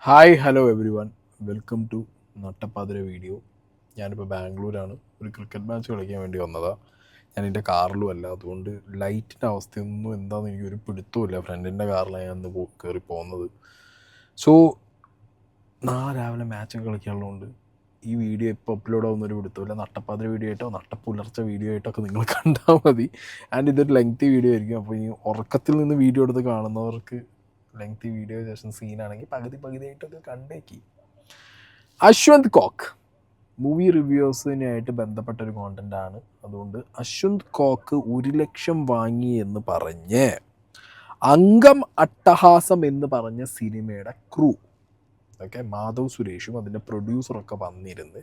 Hi hello everyone, welcome to Nattapathira video. ഞാനിപ്പോൾ ബാംഗ്ലൂരാണ്. ഒരു ക്രിക്കറ്റ് മാച്ച് കളിക്കാൻ വേണ്ടി വന്നതാണ്. ഞാൻ എൻ്റെ കാറിലും അല്ല, അതുകൊണ്ട് ലൈറ്റിൻ്റെ അവസ്ഥയൊന്നും എന്താണെന്ന് എനിക്കൊരു പിടുത്തമില്ല. ഫ്രണ്ടിൻ്റെ കാറിലാണ് ഞാൻ ഇന്ന് കയറി പോകുന്നത്. സോ നാളെ രാവിലെ മാച്ചൊക്കെ കളിക്കാനുള്ളതുകൊണ്ട് ഈ വീഡിയോ ഇപ്പോൾ അപ്ലോഡ് ആവുന്നൊരു പിടുത്തമില്ല. നട്ടപ്പാതിര വീഡിയോ ആയിട്ടോ നട്ടപ്പുലർച്ച വീഡിയോ ആയിട്ടൊക്കെ നിങ്ങൾ കണ്ടാൽ മതി. ആൻഡ് ഇതൊരു ലെങ്തി വീഡിയോ ആയിരിക്കും. അപ്പോൾ ഈ ഉറക്കത്തിൽ നിന്ന് വീഡിയോ എടുത്ത് കാണുന്നവർക്ക് ലെങ്തി വീഡിയോ ശേഷം സീനാണെങ്കിൽ പകുതിയായിട്ടൊക്കെ കണ്ടേക്കി. അശ്വന്ത് കോക്ക് മൂവി റിവ്യൂസിനായിട്ട് ബന്ധപ്പെട്ടൊരു കോണ്ടൻ്റാണ്. അതുകൊണ്ട് അശ്വന്ത് കോക്ക് 1,00,000 വാങ്ങി എന്ന് പറഞ്ഞ് അംഗം അട്ടഹാസം എന്ന് പറഞ്ഞ സിനിമയുടെ ക്രൂ മാധവ് സുരേഷും അതിൻ്റെ പ്രൊഡ്യൂസറൊക്കെ വന്നിരുന്ന്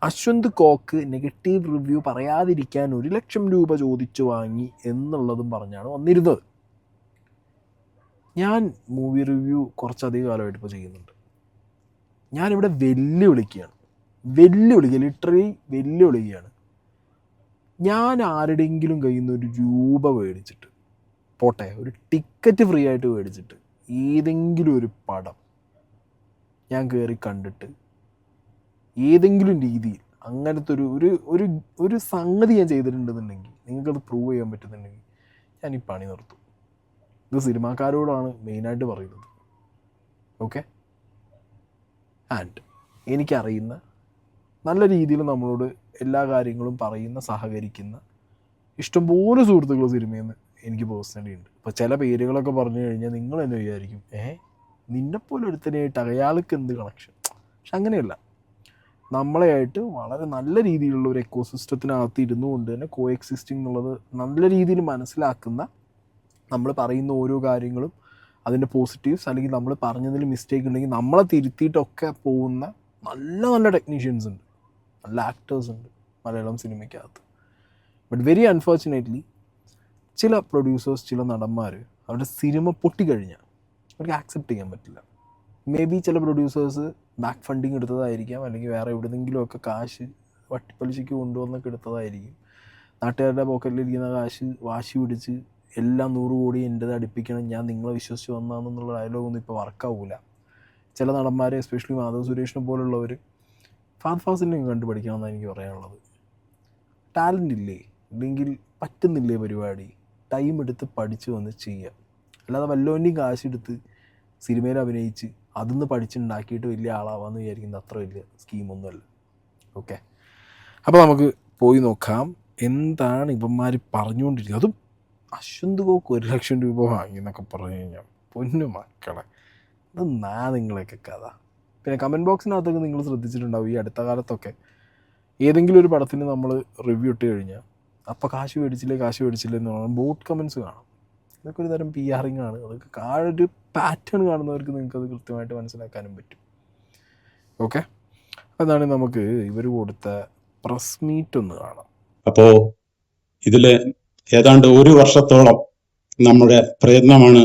അശ്വന്ത് കോക്ക് നെഗറ്റീവ് റിവ്യൂ പറയാതിരിക്കാൻ 1,00,000 രൂപ ചോദിച്ചു വാങ്ങി എന്നുള്ളതും പറഞ്ഞാണ് വന്നിരുന്നത്. ഞാൻ മൂവി റിവ്യൂ കുറച്ചധികം കാലമായിട്ട് ഇപ്പോൾ ചെയ്യുന്നുണ്ട്. ഞാനിവിടെ വെല്ലുവിളിക്കുകയാണ്, ലിറ്ററലി വെല്ലുവിളിക്കുകയാണ്. ഞാൻ ആരുടെയെങ്കിലും കയ്യിൽ നിന്ന് ഒരു രൂപ മേടിച്ചിട്ട് പോട്ടെ, ഒരു ടിക്കറ്റ് ഫ്രീ ആയിട്ട് മേടിച്ചിട്ട് ഏതെങ്കിലും ഒരു പടം ഞാൻ കയറി കണ്ടിട്ട് ഏതെങ്കിലും രീതിയിൽ അങ്ങനത്തെ ഒരു സംഗതി ഞാൻ ചെയ്തിട്ടുണ്ടെന്നുണ്ടെങ്കിൽ, നിങ്ങൾക്കത് പ്രൂവ് ചെയ്യാൻ പറ്റുന്നുണ്ടെങ്കിൽ ഞാൻ ഈ പണി നിർത്തും. ഇത് സിനിമാക്കാരോടാണ് മെയിനായിട്ട് പറയുന്നത്. ഓക്കെ, ആൻഡ് എനിക്കറിയുന്ന നല്ല രീതിയിൽ നമ്മളോട് എല്ലാ കാര്യങ്ങളും പറയുന്ന, സഹകരിക്കുന്ന ഇഷ്ടംപോലെ സുഹൃത്തുക്കൾ സിനിമയിൽ നിന്ന് എനിക്ക് പേഴ്സണലി ഉണ്ട്. ഇപ്പോൾ ചില പേരുകളൊക്കെ പറഞ്ഞു കഴിഞ്ഞാൽ നിങ്ങൾ തന്നെ വിചാരിക്കും, നിന്നെപ്പോലെ ഒരുത്തനായിട്ട് അയാൾക്ക് എന്ത് കണക്ഷൻ. പക്ഷെ അങ്ങനെയല്ല, നമ്മളെയായിട്ട് വളരെ നല്ല രീതിയിലുള്ള ഒരു എക്കോസിസ്റ്റത്തിനകത്ത് ഇരുന്നു കൊണ്ട് തന്നെ കോ എക്സിസ്റ്റിംഗ് എന്നുള്ളത് നല്ല രീതിയിൽ മനസ്സിലാക്കുന്ന, നമ്മൾ പറയുന്ന ഓരോ കാര്യങ്ങളും അതിൻ്റെ പോസിറ്റീവ്സ് അല്ലെങ്കിൽ നമ്മൾ പറഞ്ഞതിൽ മിസ്റ്റേക്ക് ഉണ്ടെങ്കിൽ നമ്മളെ തിരുത്തിയിട്ടൊക്കെ പോകുന്ന നല്ല നല്ല ടെക്നീഷ്യൻസ് ഉണ്ട്, നല്ല ആക്ടേഴ്സ് ഉണ്ട് മലയാളം സിനിമയ്ക്കകത്ത്. ബട്ട് വെരി അൺഫോർച്ചുനേറ്റ്ലി ചില പ്രൊഡ്യൂസേഴ്സ്, ചില നടന്മാർ അവരുടെ സിനിമ പൊട്ടിക്കഴിഞ്ഞാൽ അവർക്ക് ആക്സെപ്റ്റ് ചെയ്യാൻ പറ്റില്ല. മേ ബി ചില പ്രൊഡ്യൂസേഴ്സ് ബാക്ക് ഫണ്ടിങ് എടുത്തതായിരിക്കാം, അല്ലെങ്കിൽ വേറെ എവിടെയെങ്കിലുമൊക്കെ കാശ് വട്ടിപ്പലിശയ്ക്ക് കൊണ്ടുവന്നൊക്കെ എടുത്തതായിരിക്കും. നാട്ടുകാരുടെ പോക്കറ്റിലിരിക്കുന്ന കാശ് വാശി പിടിച്ച് എല്ലാം 100 കോടി എൻ്റെത് അടുപ്പിക്കണം, ഞാൻ നിങ്ങളെ വിശ്വസിച്ച് വന്നാണെന്നുള്ള ഡയലോഗൊന്നും ഇപ്പോൾ വർക്കാവില്ല. ചില നടന്മാരെ, എസ്പെഷ്യലി മാധവ് സുരേഷിനെ പോലുള്ളവർ ഫാദ് ഫാസിലിനെ കണ്ടു പഠിക്കണമെന്നാണ് എനിക്ക് പറയാനുള്ളത്. ടാലൻ്റ് ഇല്ലേ, അല്ലെങ്കിൽ പറ്റുന്നില്ലേ പരിപാടി, ടൈം എടുത്ത് പഠിച്ച് വന്ന് ചെയ്യുക. അല്ലാതെ വല്ലവൻ്റെയും കാശെടുത്ത് സിനിമയിൽ അഭിനയിച്ച് അതൊന്ന് പഠിച്ചുണ്ടാക്കിയിട്ട് വലിയ ആളാവാമെന്ന് വിചാരിക്കുന്നത് അത്ര വലിയ സ്കീമൊന്നുമല്ല. ഓക്കെ, അപ്പോൾ നമുക്ക് പോയി നോക്കാം എന്താണ് ഇവന്മാർ പറഞ്ഞുകൊണ്ടിരിക്കുന്നത്. അതും അശ്വന്ത് കോക്ക് 1,00,000 രൂപ വാങ്ങി എന്നൊക്കെ പറഞ്ഞു കഴിഞ്ഞാൽ പൊന്നു മക്കളെ, ഇത് നിങ്ങളൊക്കെ കഥ. പിന്നെ കമൻറ്റ് ബോക്സിനകത്തൊക്കെ നിങ്ങൾ ശ്രദ്ധിച്ചിട്ടുണ്ടാവും, ഈ അടുത്ത കാലത്തൊക്കെ ഏതെങ്കിലും ഒരു പടത്തിന് നമ്മൾ റിവ്യൂ ഇട്ട് കഴിഞ്ഞാൽ അപ്പോൾ കാശ് മേടിച്ചില്ലേ എന്ന് പറഞ്ഞാൽ ബോട്ട് കമൻറ്റ്സ് കാണാം. ഇതൊക്കെ ഒരു തരം PR-ing ആണ്. അതൊക്കെ ആ ഒരു പാറ്റേൺ കാണുന്നവർക്ക് നിങ്ങൾക്കത് കൃത്യമായിട്ട് മനസ്സിലാക്കാനും പറ്റും. ഓക്കെ, അതാണ് നമുക്ക് ഇവർ കൊടുത്ത പ്രസ് മീറ്റ് ഒന്ന് കാണാം. അപ്പോൾ ഇതിൽ ഏതാണ്ട് 1 വർഷത്തോളം നമ്മുടെ പ്രയത്നമാണ്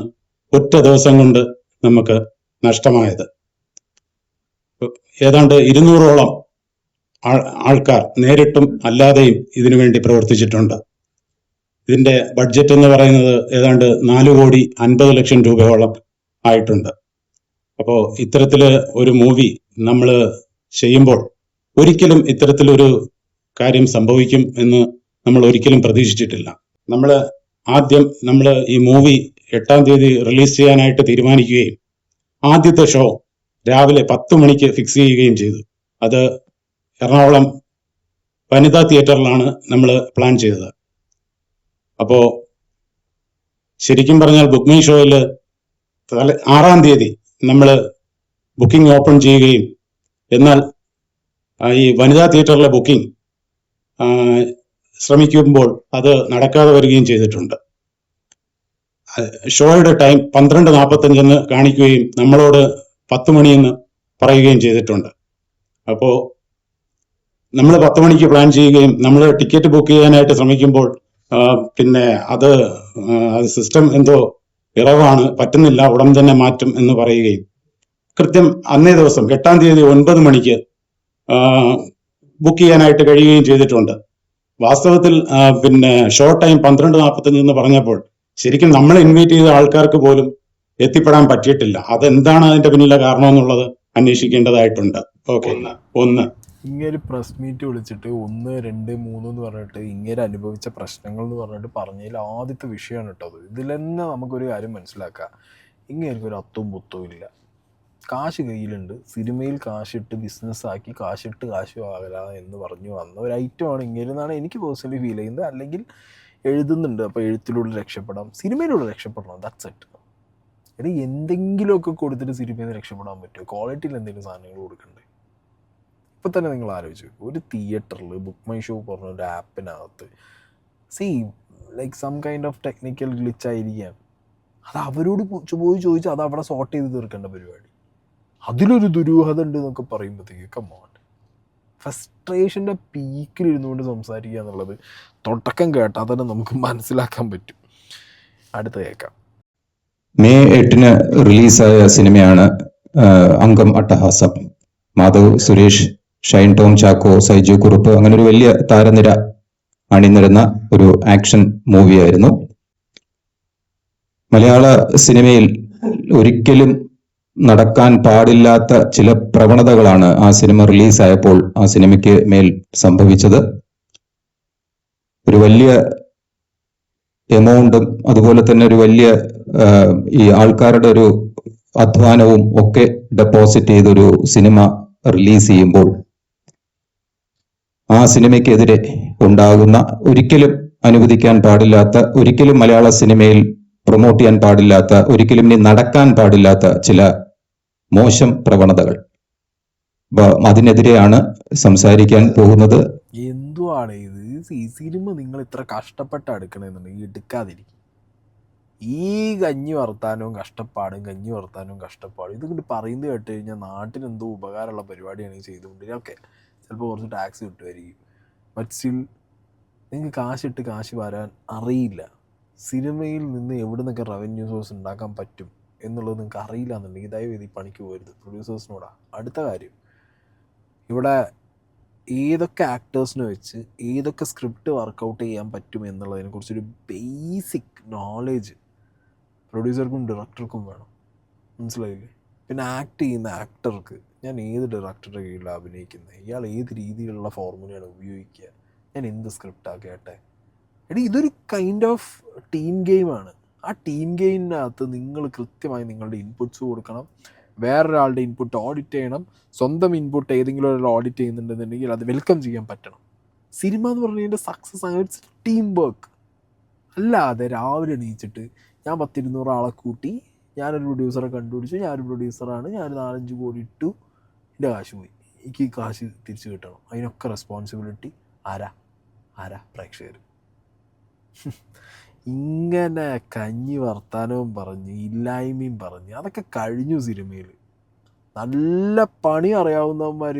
ഒറ്റ ദിവസം കൊണ്ട് നമുക്ക് നഷ്ടമായത്. ഏതാണ്ട് 200ഓളം ആൾക്കാർ നേരിട്ടും അല്ലാതെയും ഇതിനു വേണ്ടി പ്രവർത്തിച്ചിട്ടുണ്ട്. ഇതിന്റെ ബഡ്ജറ്റ് എന്ന് പറയുന്നത് ഏതാണ്ട് 4,50,00,000 രൂപയോളം ആയിട്ടുണ്ട്. അപ്പോൾ ഇത്തരത്തില് ഒരു മൂവി നമ്മൾ ചെയ്യുമ്പോൾ ഒരിക്കലും ഇത്തരത്തിലൊരു കാര്യം സംഭവിക്കും എന്ന് നമ്മൾ ഒരിക്കലും പ്രതീക്ഷിച്ചിട്ടില്ല. ആദ്യം നമ്മൾ ഈ മൂവി 8-ാം തീയതി റിലീസ് ചെയ്യാനായിട്ട് തീരുമാനിക്കുകയും ആദ്യത്തെ ഷോ രാവിലെ 10 മണിക്ക് ഫിക്സ് ചെയ്യുകയും ചെയ്തു. അത് എറണാകുളം വനിതാ തിയേറ്ററിലാണ് നമ്മൾ പ്ലാൻ ചെയ്തത്. അപ്പോൾ ശരിക്കും പറഞ്ഞാൽ ബുക്ക് മൈ ഷോയിൽ 6-ാം തീയതി നമ്മൾ ബുക്കിംഗ് ഓപ്പൺ ചെയ്യുകയും, എന്നാൽ ഈ വനിതാ തിയേറ്ററിലെ ബുക്കിംഗ് ശ്രമിക്കുമ്പോൾ അത് നടക്കാതെ വരികയും ചെയ്തിട്ടുണ്ട്. ഷോയുടെ ടൈം 12:45 കാണിക്കുകയും നമ്മളോട് 10 മണിയെന്ന് പറയുകയും ചെയ്തിട്ടുണ്ട്. അപ്പോൾ നമ്മൾ 10 മണിക്ക് പ്ലാൻ ചെയ്യുകയും നമ്മൾ ടിക്കറ്റ് ബുക്ക് ചെയ്യാനായിട്ട് ശ്രമിക്കുമ്പോൾ പിന്നെ അത് സിസ്റ്റം എന്തോ ഇറവാണ്, പറ്റുന്നില്ല, ഉടൻ തന്നെ മാറ്റും എന്ന് പറയുകയും കൃത്യം അന്നേ ദിവസം 8-ാം തീയതി 9 മണിക്ക് ബുക്ക് ചെയ്യാനായിട്ട് കഴിയുകയും ചെയ്തിട്ടുണ്ട്. വാസ്തവത്തിൽ പിന്നെ ഷോ ടൈം 12:45 എന്ന് പറഞ്ഞപ്പോൾ ശരിക്കും നമ്മൾ ഇൻവൈറ്റ് ചെയ്ത ആൾക്കാർക്ക് പോലും എത്തിപ്പെടാൻ പറ്റിയിട്ടില്ല. അതെന്താണ് അതിന്റെ പിന്നിലെ കാരണം എന്നുള്ളത് അന്വേഷിക്കേണ്ടതായിട്ടുണ്ട്. ഓക്കെ, ഒന്ന് ഇങ്ങനെ പ്രസ് മീറ്റ് വിളിച്ചിട്ട് 1, 2, 3 എന്ന് പറഞ്ഞിട്ട് ഇങ്ങനെ അനുഭവിച്ച പ്രശ്നങ്ങൾ എന്ന് പറഞ്ഞിട്ട് പറഞ്ഞതിൽ ആദ്യത്തെ വിഷയമാണ് കേട്ടോ അത്. ഇതിൽ തന്നെ നമുക്കൊരു കാര്യം മനസ്സിലാക്കാം, ഇങ്ങനെ ഒരു അത്തും പുത്തും ഇല്ല. കാശ് കയ്യിലുണ്ട്, സിനിമയിൽ കാശിട്ട് ബിസിനസ്സാക്കി കാശിട്ട് കാശ് വാങ്ങല എന്ന് പറഞ്ഞു വന്ന ഒരു ഐറ്റമാണ് ഇങ്ങനെയെന്നാണ് എനിക്ക് പേഴ്സണലി ഫീൽ ചെയ്യുന്നത്. അല്ലെങ്കിൽ എഴുതുന്നുണ്ട്, അപ്പോൾ എഴുത്തിലൂടെ രക്ഷപ്പെടാം, സിനിമയിലൂടെ രക്ഷപ്പെടണം, ദാറ്റ്സ് ഇറ്റ്. എടി എന്തെങ്കിലുമൊക്കെ കൊടുത്തിട്ട് സിനിമയിൽ നിന്ന് രക്ഷപ്പെടാൻ പറ്റുമോ? ക്വാളിറ്റിയിൽ എന്തെങ്കിലും സാധനങ്ങൾ കൊടുക്കണ്ടേ? ഇപ്പം തന്നെ നിങ്ങൾ ആലോചിച്ച് ഒരു തിയേറ്ററിൽ ബുക്ക് മൈ ഷോ പറഞ്ഞ ഒരു ആപ്പിനകത്ത് like some kind of technical glitch ആയിരിക്കാം, അത് അവരോട് പോയി ചോദിച്ച് അത് അവിടെ സോർട്ട് ചെയ്ത് തീർക്കേണ്ട പരിപാടി. അതിലൊരു ദുരൂഹത ഉണ്ട് എന്നൊക്കെ പറയുമ്പോഴത്തേക്ക് കമോൺ, ഫ്രസ്ട്രേഷൻ്റെ പീക്കിൽ ഇരുന്നുകൊണ്ട് സംസാരിക്കുക എന്നുള്ളത് തുടക്കം കേട്ടാൽ തന്നെ നമുക്ക് മനസ്സിലാക്കാൻ പറ്റും. അടുത്ത കേൾക്കാം. മെയ് 8 റിലീസായ സിനിമയാണ് അംഗം അട്ടഹാസം. മാധവ്, സുരേഷ്, ഷൈൻ ടോം ചാക്കോ, സൈജു കുറുപ്പ്, അങ്ങനെ ഒരു വലിയ താരനിര അണിനിരുന്ന ഒരു ആക്ഷൻ മൂവിയായിരുന്നു. മലയാള സിനിമയിൽ ഒരിക്കലും നടക്കാൻ പാടില്ലാത്ത ചില പ്രവണതകളാണ് ആ സിനിമ റിലീസായപ്പോൾ ആ സിനിമയ്ക്ക് മേൽ സംഭവിച്ചത്. ഒരു വലിയ എമൗണ്ടും അതുപോലെ തന്നെ ഒരു വലിയ ഈ ആൾക്കാരുടെ ഒരു അധ്വാനവും ഒക്കെ ഡെപ്പോസിറ്റ് ചെയ്തൊരു സിനിമ റിലീസ് ചെയ്യുമ്പോൾ ആ സിനിമയ്ക്കെതിരെ ഉണ്ടാകുന്ന, ഒരിക്കലും അനുവദിക്കാൻ പാടില്ലാത്ത, ഒരിക്കലും മലയാള സിനിമയിൽ പ്രൊമോട്ട് ചെയ്യാൻ പാടില്ലാത്ത, ഒരിക്കലും ഇനി നടക്കാൻ പാടില്ലാത്ത ചില മോശം പ്രവണതകൾ, അതിനെതിരെയാണ് സംസാരിക്കാൻ പോകുന്നത്. എന്തുവാണ് ഇത്? ഈ സിനിമ നിങ്ങൾ ഇത്ര കഷ്ടപ്പെട്ട് എടുക്കണമെന്നുണ്ടെങ്കിൽ എടുക്കാതിരിക്കും. ഈ കഞ്ഞി വർത്താനവും കഷ്ടപ്പാടും ഇതുകൊണ്ട് പറയുന്നത് കേട്ട് കഴിഞ്ഞാൽ നാട്ടിന് എന്തോ ഉപകാരമുള്ള പരിപാടിയാണ് ഈ ചെയ്തുകൊണ്ടിരിക്കുക. ഓക്കെ, ചിലപ്പോൾ കുറച്ച് ടാക്സ് കിട്ടുമായിരിക്കും, ബട്ട് സ്റ്റിൽ നിങ്ങൾക്ക് കാശിട്ട് കാശ് വരാൻ അറിയില്ല. സിനിമയിൽ നിന്ന് എവിടെ നിന്നൊക്കെ റവന്യൂ സോഴ്സ് ഉണ്ടാക്കാൻ പറ്റും എന്നുള്ളത് നിങ്ങൾക്ക് അറിയില്ല എന്നുണ്ടെങ്കിൽ ദയവേദി പണിക്ക് പോകരുത്, പ്രൊഡ്യൂസേഴ്സിനോടാണ്. അടുത്ത കാര്യം, ഇവിടെ ഏതൊക്കെ ആക്ടേഴ്സിനെ വെച്ച് ഏതൊക്കെ സ്ക്രിപ്റ്റ് വർക്കൗട്ട് ചെയ്യാൻ പറ്റും എന്നുള്ളതിനെക്കുറിച്ചൊരു ബേസിക് നോളേജ് പ്രൊഡ്യൂസർക്കും ഡയറക്ടർക്കും വേണം. മനസ്സിലായില്ലേ? പിന്നെ ആക്ട് ചെയ്യുന്ന ആക്ടർക്ക്, ഞാൻ ഏത് ഡയറക്ടറുടെ കീഴിലാണ് അഭിനയിക്കുന്നത്, ഇയാൾ ഏത് രീതിയിലുള്ള ഫോർമുലയാണ് ഉപയോഗിക്കുക, ഞാൻ എന്ത് സ്ക്രിപ്റ്റാണ് കേട്ടെ. എടി ഇതൊരു കൈൻഡ് ഓഫ് ടീം ഗെയിമാണ്. ആ ടീം ഗെയിമിനകത്ത് നിങ്ങൾ കൃത്യമായി നിങ്ങളുടെ ഇൻപുട്സ് കൊടുക്കണം, വേറൊരാളുടെ ഇൻപുട്ട് ഓഡിറ്റ് ചെയ്യണം, സ്വന്തം ഇൻപുട്ട് ഏതെങ്കിലും ഒരാൾ ഓഡിറ്റ് ചെയ്യുന്നുണ്ടെന്നുണ്ടെങ്കിൽ അത് വെൽക്കം ചെയ്യാൻ പറ്റണം. സിനിമ എന്ന് പറഞ്ഞതിൻ്റെ സക്സസ് ആണ് ഇറ്റ്സ് ടീം വർക്ക്. അല്ലാതെ രാവിലെ എണീച്ചിട്ട് ഞാൻ 10-200 ആളെ കൂട്ടി ഞാനൊരു പ്രൊഡ്യൂസറെ കണ്ടുപിടിച്ചു, ഞാനൊരു പ്രൊഡ്യൂസറാണ്, ഞാൻ 4-5 കോടി ഇട്ടു, എൻ്റെ കാശ് പോയി, എനിക്ക് ഈ കാശ് തിരിച്ചു കിട്ടണം, അതിനൊക്കെ റെസ്പോൺസിബിലിറ്റി ആരാ? പ്രേക്ഷകർ. ഇങ്ങനെ കഞ്ഞി വർത്താനവും പറഞ്ഞ് ഇല്ലായ്മയും പറഞ്ഞ് അതൊക്കെ കഴിഞ്ഞു. സിനിമയിൽ നല്ല പണി അറിയാവുന്നവന്മാർ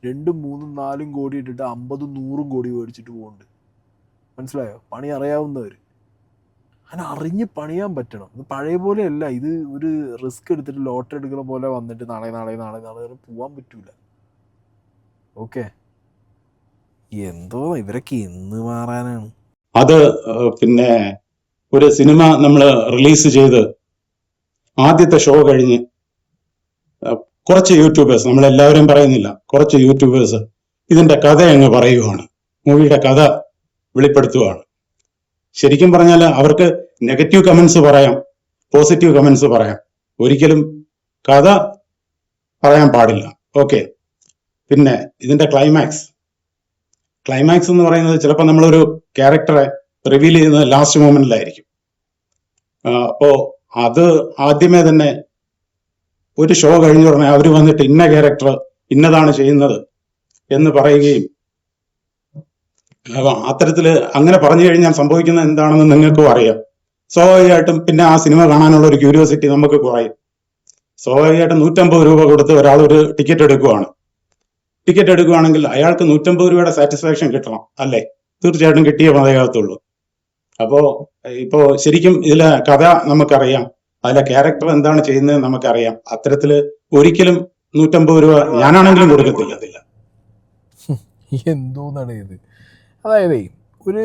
2, 3, 4 കോടി ഇട്ടിട്ട് 50-100 കോടി മേടിച്ചിട്ട് പോകുന്നുണ്ട്. മനസ്സിലായോ? പണി അറിയാവുന്നവർ അങ്ങനെ അറിഞ്ഞ് പണിയാൻ പറ്റണം. ഇത് പഴയ പോലെയല്ല, ഇത് ഒരു റിസ്ക് എടുത്തിട്ട് ലോട്ടറി എടുക്കുന്ന പോലെ വന്നിട്ട് നാളെ പോകാൻ പറ്റൂല. ഓക്കെ, എന്തോ ഇവരൊക്കെ എന്ന് മാറാനാണ്. അത് പിന്നെ ഒരു സിനിമ നമ്മൾ റിലീസ് ചെയ്ത് ആദ്യത്തെ ഷോ കഴിഞ്ഞ് കുറച്ച് യൂട്യൂബേഴ്സ്, നമ്മളെല്ലാവരും പറയുന്നില്ല, കുറച്ച് യൂട്യൂബേഴ്സ് ഇതിന്റെ കഥ അങ്ങ് പറയുവാണ്, മൂവിയുടെ കഥ വെളിപ്പെടുത്തുകയാണ്. ശരിക്കും പറഞ്ഞാൽ അവർക്ക് നെഗറ്റീവ് കമന്റ്സ് പറയാം, പോസിറ്റീവ് കമന്റ്സ് പറയാം, ഒരിക്കലും കഥ പറയാൻ പാടില്ല. ഓക്കെ, പിന്നെ ഇതിന്റെ ക്ലൈമാക്സ് എന്ന് പറയുന്നത് ചിലപ്പോൾ നമ്മളൊരു ക്യാരക്ടറെ റിവീൽ ചെയ്യുന്നത് ലാസ്റ്റ് മൊമെന്റിലായിരിക്കും. അപ്പോ അത് ആദ്യമേ തന്നെ ഒരു ഷോ കഴിഞ്ഞ ഉടനെ അവർ വന്നിട്ട് ഇന്ന ക്യാരക്ടർ ഇന്നതാണ് ചെയ്യുന്നത് എന്ന് പറയുകയും, അത്തരത്തില് അങ്ങനെ പറഞ്ഞു കഴിഞ്ഞാൽ സംഭവിക്കുന്നത് എന്താണെന്ന് നിങ്ങൾക്കും അറിയാം. സ്വാഭാവികമായിട്ടും പിന്നെ ആ സിനിമ കാണാനുള്ള ഒരു ക്യൂരിയോസിറ്റി നമുക്ക് കുറയും. സ്വാഭാവികമായിട്ടും 150 രൂപ കൊടുത്ത് ഒരാൾ ഒരു ടിക്കറ്റ് എടുക്കുകയാണെങ്കിൽ അയാൾക്ക് 150 രൂപയുടെ സാറ്റിസ്ഫാക്ഷൻ കിട്ടണം, അല്ലേ? തീർച്ചയായിട്ടും കിട്ടിയേ മതിയാകത്തുള്ളൂ. ഇപ്പോ ശരിക്കും ഇതിലെ കഥ നമുക്കറിയാം, അതിലെ ക്യാരക്ടർ എന്താണ് ചെയ്യുന്നത് നമുക്കറിയാം. അത്തരത്തില് ഒരിക്കലും 150 രൂപ ഞാനാണെങ്കിലും കൊടുക്കത്തില്ല. എന്തോന്നാണ് ഇത്? അതായത് ഒരു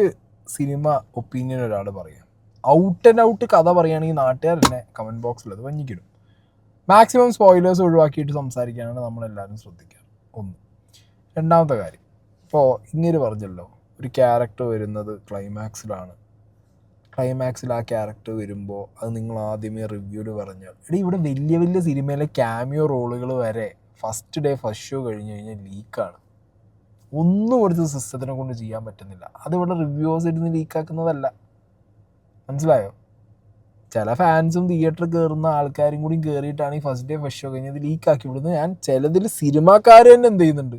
സിനിമ ഒപ്പീനിയൻ ഒരാൾ പറയാം, ഔട്ട് ആൻഡ് ഔട്ട് കഥ പറയുകയാണെങ്കിൽ നാട്ടുകാർ തന്നെ കമൻറ്റ് ബോക്സിൽ അത് വഞ്ഞിക്കിടും. മാക്സിമം സ്പോയിലേഴ്സ് ഒഴിവാക്കിയിട്ട് സംസാരിക്കാനാണ് നമ്മളെല്ലാവരും ശ്രദ്ധിക്കുക. ഒന്ന്. രണ്ടാമത്തെ കാര്യം, ഇപ്പോൾ ഇങ്ങനെ പറഞ്ഞല്ലോ ഒരു ക്യാരക്ടർ വരുന്നത് ക്ലൈമാക്സിലാണ്. ക്ലൈമാക്സിൽ ആ ക്യാരക്ടർ വരുമ്പോൾ അത് നിങ്ങൾ ആദ്യമേ റിവ്യൂവിൽ പറഞ്ഞാൽ ഇവിടെ വലിയ വലിയ സിനിമയിലെ ക്യാമിയോ റോളുകൾ വരെ ഫസ്റ്റ് ഡേ ഫസ്റ്റ് ഷോ കഴിഞ്ഞ് കഴിഞ്ഞാൽ ലീക്കാണ്. ഒന്നും കൊടുത്ത് സിസ്റ്റത്തിനെ കൊണ്ട് ചെയ്യാൻ പറ്റുന്നില്ല. അതിവിടെ റിവ്യൂവേഴ്സ് ഇരുന്ന് ലീക്കാക്കുന്നതല്ല. മനസ്സിലായോ? ചില ഫാൻസും തിയേറ്ററിൽ കയറുന്ന ആൾക്കാരും കൂടി കയറിയിട്ടാണ് ഈ ഫസ്റ്റ് ഡേ ഫസ്റ്റ് ഷോ കഴിഞ്ഞ് ഇത് ലീക്കാക്കി വിടുന്നത്. ഞാൻ ചിലതിൽ സിനിമാക്കാർ തന്നെ എന്ത് ചെയ്യുന്നുണ്ട്,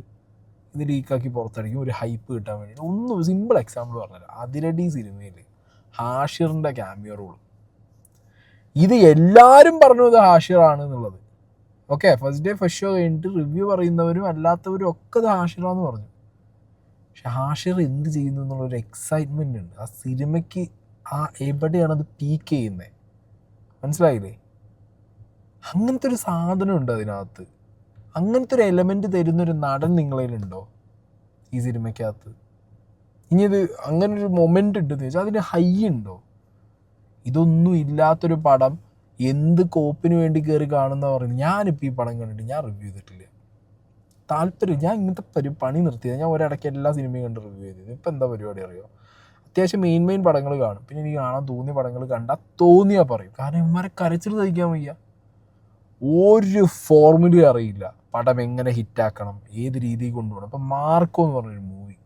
ഇത് ലീക്കാക്കി പുറത്തടിക്കും ഒരു ഹൈപ്പ് കിട്ടാൻ വേണ്ടി. ഒന്നും സിമ്പിൾ എക്സാമ്പിൾ പറഞ്ഞാൽ അതിരടി സിനിമയിൽ ഹാഷിറിൻ്റെ ക്യാമിയോ റോൾ, ഇത് എല്ലാവരും പറഞ്ഞു ഇത് ഹാഷിറാണ് എന്നുള്ളത്. Okay, first day first show കഴിഞ്ഞിട്ട് റിവ്യൂ പറയുന്നവരും അല്ലാത്തവരും ഒക്കെ ഇത് ഹാഷിറാന്ന് പറഞ്ഞു. പക്ഷെ ഹാഷിർ എന്ത് ചെയ്യുന്നു എന്നുള്ളൊരു എക്സൈറ്റ്മെൻ്റ് ഉണ്ട് ആ സിനിമയ്ക്ക്. എവിടെയാണ് അത് പീക്ക് ചെയ്യുന്നത്, മനസ്സിലായില്ലേ? അങ്ങനത്തെ ഒരു സാധനം ഉണ്ട് അതിനകത്ത്. അങ്ങനത്തെ ഒരു എലമെൻറ്റ് തരുന്നൊരു നടൻ നിങ്ങളിലുണ്ടോ ഈ സിനിമയ്ക്കകത്ത്? ഇനി ഇത് അങ്ങനെ ഒരു മൊമെൻ്റ് ഉണ്ടെന്ന് വെച്ചാൽ അതിന് ഹൈ ഉണ്ടോ? ഇതൊന്നും ഇല്ലാത്തൊരു പടം എന്ത് കോപ്പിന് വേണ്ടി കയറി കാണുന്ന പറയുന്നത്. ഞാനിപ്പോൾ ഈ പടം കണ്ടിട്ട് ഞാൻ റിവ്യൂ ചെയ്തിട്ടില്ല. താല്പര്യം, ഞാൻ ഇങ്ങനത്തെ പണി നിർത്തിയത്. ഞാൻ ഒരിടയ്ക്ക് എല്ലാ സിനിമയും കണ്ട് റിവ്യൂ ചെയ്തത്. ഇപ്പം എന്താ പരിപാടി അറിയോ? അത്യാവശ്യം മെയിൻ പടങ്ങൾ കാണും. പിന്നെ എനിക്ക് കാണാൻ തോന്നിയ പടങ്ങൾ കണ്ടാൽ തോന്നിയാൽ പറയും. കാരണം ഇവന്മാരെ കരച്ചിൽ സഹിക്കാൻ വയ്യ. ഒരു ഫോർമുലയും അറിയില്ല പടം എങ്ങനെ ഹിറ്റാക്കണം, ഏത് രീതിയിൽ കൊണ്ടുപോകണം. ഇപ്പം മാർക്കോ എന്ന് പറഞ്ഞൊരു മൂവി,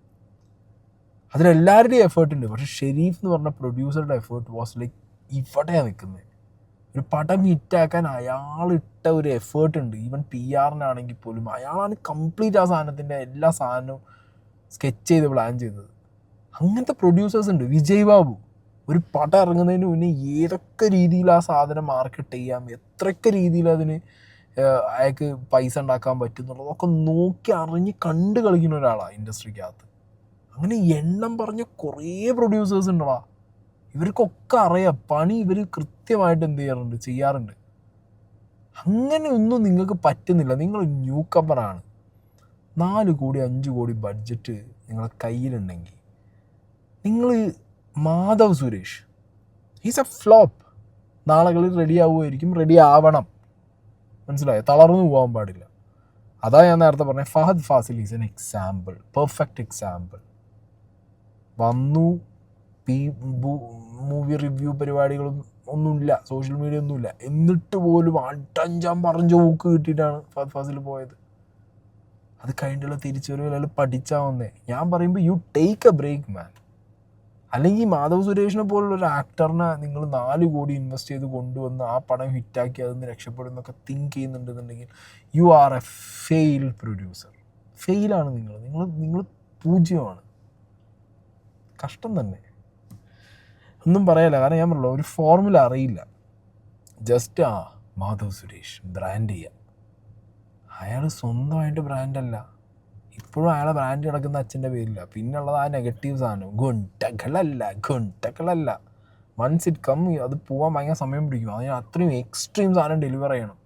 അതിലെല്ലാവരുടെയും എഫേർട്ട് ഉണ്ട്. പക്ഷേ ഷെരീഫ് എന്ന് പറഞ്ഞ പ്രൊഡ്യൂസറുടെ എഫേർട്ട് വാസ് ലൈക്ക് ഇവിടെയാണ് നിൽക്കുന്നത്. ഒരു പടം ഹിറ്റാക്കാൻ അയാളിട്ട ഒരു എഫേർട്ട് ഉണ്ട്. ഈവൻ PR-നാണെങ്കിൽ പോലും അയാളാണ് കംപ്ലീറ്റ് ആ സാധനത്തിൻ്റെ എല്ലാ സാധനവും സ്കെച്ച് ചെയ്ത് പ്ലാൻ ചെയ്തത്. അങ്ങനത്തെ പ്രൊഡ്യൂസേഴ്സ് ഉണ്ട്. വിജയ് ബാബു ഒരു പടം ഇറങ്ങുന്നതിന് മുന്നേ ഏതൊക്കെ രീതിയിൽ ആ സാധനം മാർക്കറ്റ് ചെയ്യാം, എത്രയൊക്കെ രീതിയിൽ അതിന് അയാൾക്ക് പൈസ ഉണ്ടാക്കാൻ പറ്റും എന്നുള്ളതൊക്കെ നോക്കി അറിഞ്ഞ് കണ്ട് കളിക്കുന്ന ഒരാളാണ് ഇൻഡസ്ട്രിക്കകത്ത്. അങ്ങനെ എണ്ണം പറഞ്ഞ കുറേ പ്രൊഡ്യൂസേഴ്സ് ഉണ്ടടാ. ഇവർക്കൊക്കെ അറിയാം പണി. ഇവർ കൃത്യമായിട്ട് എന്ത് ചെയ്യാറുണ്ട്. അങ്ങനെ ഒന്നും നിങ്ങൾക്ക് പറ്റുന്നില്ല. നിങ്ങൾ ന്യൂ കമറാണ്. 4 കോടി 5 കോടി ബഡ്ജറ്റ് നിങ്ങളെ കയ്യിലുണ്ടെങ്കിൽ നിങ്ങൾ Madhav Suresh is a flop. നാളുകളിൽ റെഡി ആവുമായിരിക്കും, റെഡി ആവണം. മനസ്സിലായോ? തളർന്നു പോകാൻ പാടില്ല. അതാ ഞാൻ നേരത്തെ പറഞ്ഞത്. Fahadh Faasil is an example, perfect example. വന്നു മൂവി റിവ്യൂ പരിപാടികളും ഒന്നുമില്ല, സോഷ്യൽ മീഡിയ ഒന്നുമില്ല, എന്നിട്ട് പോലും അട്ടഞ്ചാൻ പറഞ്ഞ ഊക്ക് കിട്ടിയിട്ടാണ് ഫഹദ് ഫാസിൽ പോയത്. അത് കഴിഞ്ഞിട്ടുള്ള തിരിച്ചുവരവിൽ പഠിച്ചാൽ വന്നേ. ഞാൻ പറയുമ്പോൾ യു ടേക്ക് എ ബ്രേക്ക് മാൻ. അല്ലെങ്കിൽ മാധവ് സുരേഷിനെ പോലുള്ള ഒരു ആക്ടറിനെ നിങ്ങൾ 4 കോടി ഇൻവെസ്റ്റ് ചെയ്ത് കൊണ്ടുവന്ന് ആ പടം ഹിറ്റാക്കി അതിന് രക്ഷപ്പെടും എന്നൊക്കെ തിങ്ക് ചെയ്യുന്നുണ്ടെന്നുണ്ടെങ്കിൽ you are a fail producer. ഫെയിലാണ് നിങ്ങൾ പൂജ്യമാണ്. കഷ്ടം തന്നെ, ഒന്നും പറയല്ല. കാരണം ഞാൻ പറഞ്ഞല്ലോ, ഒരു ഫോർമുല അറിയില്ല. ജസ്റ്റ് മാധവ് സുരേഷ് ബ്രാൻഡ് ചെയ്യുക. അയാൾ സ്വന്തമായിട്ട് ബ്രാൻഡല്ല. ഇപ്പോഴും അയാളെ ബ്രാൻഡ് കിടക്കുന്ന അച്ഛൻ്റെ പേരില്ല. പിന്നുള്ളത് ആ നെഗറ്റീവ് സാധനം. ഗുണ്ടകളല്ല. വൺസ് ഇറ്റ് കം അത് പോകാൻ ഭയങ്കര സമയം പിടിക്കും. അതിന് അത്രയും എക്സ്ട്രീം സാധനം ഡെലിവർ ചെയ്യണം.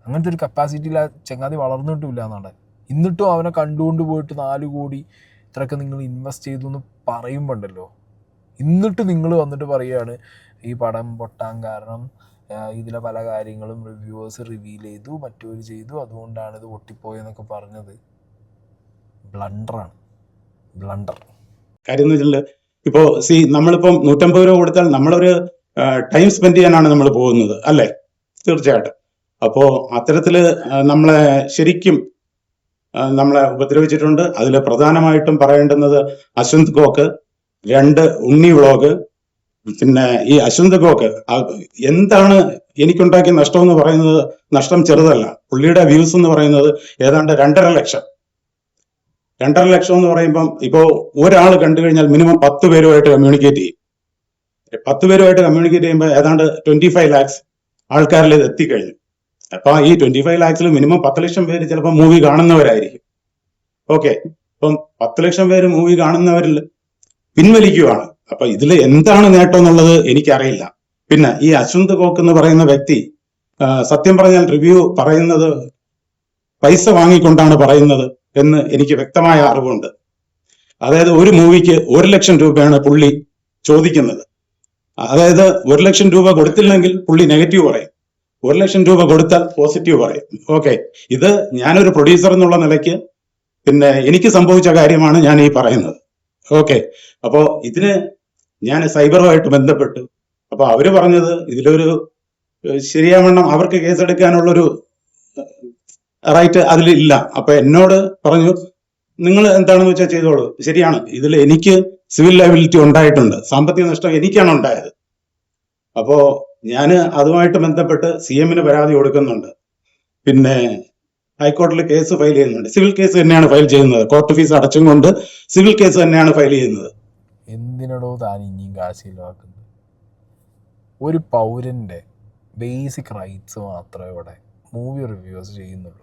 അങ്ങനത്തെ ഒരു കപ്പാസിറ്റിയിൽ ആ ചങ്ങാതി വളർന്നിട്ടില്ല എന്നാണ്. എന്നിട്ടും അവനെ കണ്ടുകൊണ്ട് പോയിട്ട് 4 കോടി ഇത്രയൊക്കെ നിങ്ങൾ ഇൻവെസ്റ്റ് ചെയ്തു എന്ന് പറയുമ്പോണ്ടല്ലോ, എന്നിട്ട് നിങ്ങൾ വന്നിട്ട് പറയുകയാണ് ഈ പടം പൊട്ടാൻ കാരണം ഇതിലെ പല കാര്യങ്ങളും റിവ്യൂവേഴ്സ് റിവീൽ ചെയ്തു, മറ്റൊരു ചെയ്തു, അതുകൊണ്ടാണ് ഇത് പൊട്ടിപ്പോയെന്നൊക്കെ പറഞ്ഞത്. ബ്ലണ്ടറാണ്, ബ്ലണ്ടർ. കാര്യം എന്ന് വെച്ചാൽ ഇപ്പോൾ നമ്മളിപ്പം 150 രൂപ കൊടുത്താൽ നമ്മളൊരു ടൈം സ്പെൻഡ് ചെയ്യാനാണ് നമ്മൾ പോകുന്നത്, അല്ലേ? തീർച്ചയായിട്ടും. അപ്പോൾ അത്തരത്തിൽ നമ്മളെ ശരിക്കും നമ്മളെ ഉപദ്രവിച്ചിട്ടുണ്ട്. അതിൽ പ്രധാനമായിട്ടും പറയേണ്ടുന്നത് അശ്വന്ത് ഗോക്ക്, 2 ഉണ്ണി വ്ളോഗ്. പിന്നെ ഈ അശ്വന്ത് ഗോക്ക് എന്താണ് എനിക്കുണ്ടാക്കിയ നഷ്ടം എന്ന് പറയുന്നത്, നഷ്ടം ചെറുതല്ല. പുള്ളിയുടെ വ്യൂസ് എന്ന് പറയുന്നത് ഏതാണ്ട് 2.5 ലക്ഷം. 2.5 ലക്ഷം എന്ന് പറയുമ്പം ഇപ്പോൾ ഒരാൾ കണ്ടു കഴിഞ്ഞാൽ മിനിമം 10 പേരുമായിട്ട് കമ്മ്യൂണിക്കേറ്റ് ചെയ്യും. 10 പേരുമായിട്ട് കമ്മ്യൂണിക്കേറ്റ് ചെയ്യുമ്പോൾ ഏതാണ്ട് 25 lakhs ആൾക്കാരിൽ ഇത് എത്തിക്കഴിഞ്ഞു. അപ്പൊ ഈ 25 lakhsൽ മിനിമം 10 ലക്ഷം പേര് ചിലപ്പോൾ മൂവി കാണുന്നവരായിരിക്കും. ഓക്കെ, അപ്പം 10 ലക്ഷം പേര് മൂവി കാണുന്നവരിൽ പിൻവലിക്കുകയാണ്. അപ്പൊ ഇതിൽ എന്താണ് നേട്ടം എന്നുള്ളത് എനിക്കറിയില്ല. പിന്നെ ഈ അശ്വന്ത് ഗോക്ക് എന്ന് പറയുന്ന വ്യക്തി സത്യം പറഞ്ഞാൽ റിവ്യൂ പറയുന്നത് പൈസ വാങ്ങിക്കൊണ്ടാണ് പറയുന്നത് എന്ന് എനിക്ക് വ്യക്തമായ അറിവുണ്ട്. അതായത് ഒരു മൂവിക്ക് 1 ലക്ഷം രൂപയാണ് പുള്ളി ചോദിക്കുന്നത്. അതായത് 1,00,000 രൂപ കൊടുത്തില്ലെങ്കിൽ പുള്ളി നെഗറ്റീവ് പറയും, 1,00,000 രൂപ കൊടുത്താൽ പോസിറ്റീവ് പറയും. ഓക്കെ, ഇത് ഞാനൊരു പ്രൊഡ്യൂസർ എന്നുള്ള നിലയ്ക്ക് പിന്നെ എനിക്ക് സംഭവിച്ച കാര്യമാണ് ഞാൻ ഈ പറയുന്നത്. ഓക്കെ, അപ്പോ ഇതിന് ഞാൻ സൈബറുമായിട്ട് ബന്ധപ്പെട്ടു. അപ്പൊ അവര് പറഞ്ഞത് ഇതിലൊരു ശരിയാവണ്ണം അവർക്ക് കേസെടുക്കാനുള്ളൊരു റൈറ്റ് അതിലില്ല. അപ്പൊ എന്നോട് പറഞ്ഞു, നിങ്ങൾ എന്താണെന്ന് വെച്ചാൽ ചെയ്തോളൂ. ശരിയാണ്, ഇതിൽ എനിക്ക് സിവിൽ ലയബിലിറ്റി ഉണ്ടായിട്ടുണ്ട്, സാമ്പത്തിക നഷ്ടം എനിക്കാണ് ഉണ്ടായത്. അപ്പോ ഞാൻ അതുമായിട്ട് ബന്ധപ്പെട്ട് CM പരാതി കൊടുക്കുന്നുണ്ട്, പിന്നെ ഹൈക്കോടതിയിൽ കേസ് ഫയൽ ചെയ്യുന്നുണ്ട്. സിവിൽ കേസ് തന്നെയാണ് ഫയൽ ചെയ്യുന്നത്, കോർട്ട് ഫീസ് അടച്ചും കൊണ്ട് സിവിൽ കേസ് തന്നെയാണ് ഫയൽ ചെയ്യുന്നത്. എന്തിനടോ താൻ ഇനിയും കാശ് ചിലവാക്കുന്നത്? ഒരു പൗരൻ്റെ ബേസിക് റൈറ്റ്സ് മാത്രമേ ഇവിടെ മൂവി റിവ്യൂസ് ചെയ്യുന്നുള്ളൂ.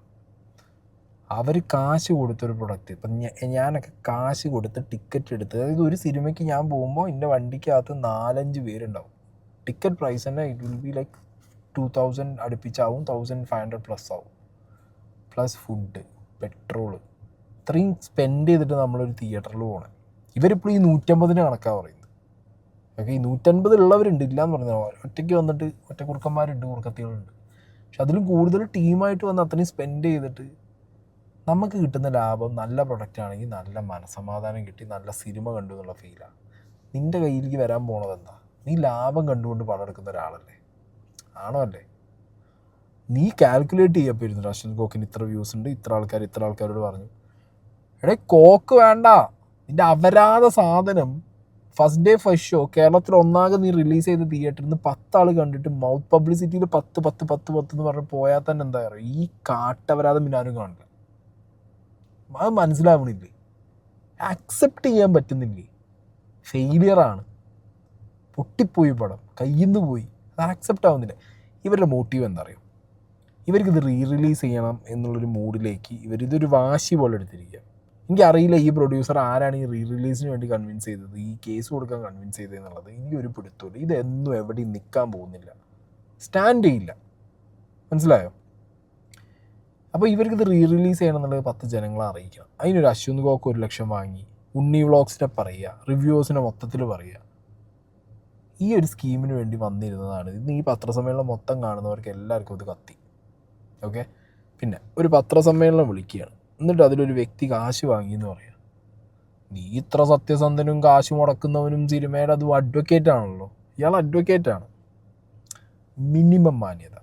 അവർ കാശ് കൊടുത്തൊരു പ്രൊഡക്റ്റ്, ഇപ്പം ഞാനൊക്കെ കാശ് കൊടുത്ത് ടിക്കറ്റ് എടുത്ത്, അതായത് ഒരു സിനിമയ്ക്ക് ഞാൻ പോകുമ്പോൾ എൻ്റെ വണ്ടിക്കകത്ത് 4-5 പേരുണ്ടാവും. ടിക്കറ്റ് പ്രൈസ് തന്നെ it will be like 2,000 അടുപ്പിച്ചാവും, 1,500 plus ആവും, പ്ലസ് ഫുഡ്, പെട്രോള്, ഇത്രയും സ്പെൻഡ് ചെയ്തിട്ട് നമ്മളൊരു തിയേറ്ററിൽ പോകണം. ഇവരിപ്പോൾ ഈ 150 കണക്കാണ് പറയുന്നത്. ഓക്കെ, ഈ 150 ഉള്ളവരുണ്ട്, ഇല്ലയെന്ന് പറഞ്ഞാൽ ഒറ്റയ്ക്ക് വന്നിട്ട് ഒറ്റ കുറുക്കന്മാരുണ്ട്, കുറുക്കത്തികളുണ്ട്. പക്ഷെ അതിലും കൂടുതൽ ടീമായിട്ട് വന്ന് അത്രയും സ്പെൻഡ് ചെയ്തിട്ട് നമുക്ക് കിട്ടുന്ന ലാഭം നല്ല പ്രൊഡക്റ്റ് ആണെങ്കിൽ നല്ല മനസ്സമാധാനം കിട്ടി, നല്ല സിനിമ കണ്ടു എന്നുള്ള ഫീലാണ്. നിൻ്റെ കയ്യിലേക്ക് വരാൻ പോണത് എന്താ? നീ ലാഭം കണ്ടുകൊണ്ട് പണമെടുക്കുന്ന ഒരാളല്ലേ, ആണോ അല്ലേ? നീ കാൽക്കുലേറ്റ് ചെയ്യപ്പോൾ ഇരുന്നു റഷ്യൻ കോക്കിന് ഇത്ര വ്യൂസ് ഉണ്ട്, ഇത്ര ആൾക്കാരോട് പറഞ്ഞു, എടേ കോക്ക് വേണ്ട, നിൻ്റെ അപരാധ സാധനം ഫസ്റ്റ് ഡേ ഫസ്റ്റ് ഷോ കേരളത്തിൽ ഒന്നാകെ നീ റിലീസ് ചെയ്ത തിയേറ്ററിൽ നിന്ന് 10 ആൾ കണ്ടിട്ട് മൗത്ത് പബ്ലിസിറ്റിയിൽ 10 എന്ന് പറഞ്ഞ് പോയാൽ തന്നെ എന്താ പറയുക, ഈ കാട്ടപരാധം പിന്നെ ആരും കാണില്ല. അത് മനസ്സിലാവണില്ലേ? ആക്സെപ്റ്റ് ചെയ്യാൻ പറ്റുന്നില്ലേ? ഫെയിലിയറാണ്, പൊട്ടിപ്പോയി പടം, കയ്യിൽ നിന്ന് പോയി, അത് ആക്സെപ്റ്റ് ആവുന്നില്ല. ഇവരുടെ മോട്ടീവ് എന്താ അറിയും? ഇവർക്കിത് റിലീസ് ചെയ്യണം എന്നുള്ളൊരു മൂഡിലേക്ക് ഇതൊരു വാശി പോലെ എടുത്തിരിക്കുക. എനിക്കറിയില്ല ഈ പ്രൊഡ്യൂസർ ആരാണ് ഈ റിലീസിന് വേണ്ടി കൺവിൻസ് ചെയ്തത്, ഈ കേസ് കൊടുക്കാൻ കൺവിൻസ് ചെയ്തതെന്നുള്ളത് എനിക്കൊരു പിടുത്തമില്ല. ഇതെന്നും എവിടെയും നിൽക്കാൻ പോകുന്നില്ല, സ്റ്റാൻഡ് ചെയ്യില്ല, മനസ്സിലായോ? അപ്പോൾ ഇവർക്കിത് റിലീസ് ചെയ്യണം എന്നുള്ളത് 10 ജനങ്ങളെ അറിയിക്കണം. അതിനൊരു അശ്വന്ത് കോക്ക് 1 ലക്ഷം വാങ്ങി, ഉണ്ണി വ്ളോഗ്സിനെ പറയുക, റിവ്യൂസിനെ മൊത്തത്തിൽ പറയുക. ഈ ഒരു സ്കീമിന് വേണ്ടി വന്നിരുന്നതാണ്. ഇന്ന് ഈ പത്രസമ്മേളനം മൊത്തം കാണുന്നവർക്ക് എല്ലാവർക്കും ഇത് കത്തി. ഓക്കെ, പിന്നെ ഒരു പത്രസമ്മേളനം വിളിക്കുകയാണ്, എന്നിട്ട് അതിലൊരു വ്യക്തി കാശ് വാങ്ങി എന്ന് പറയാം. നീ ഇത്ര സത്യസന്ധനും കാശ് മുടക്കുന്നവനും സിനിമയുടെ അതും അഡ്വക്കേറ്റ് ആണല്ലോ, ഇയാൾ അഡ്വക്കേറ്റാണ്. മിനിമം മാന്യത,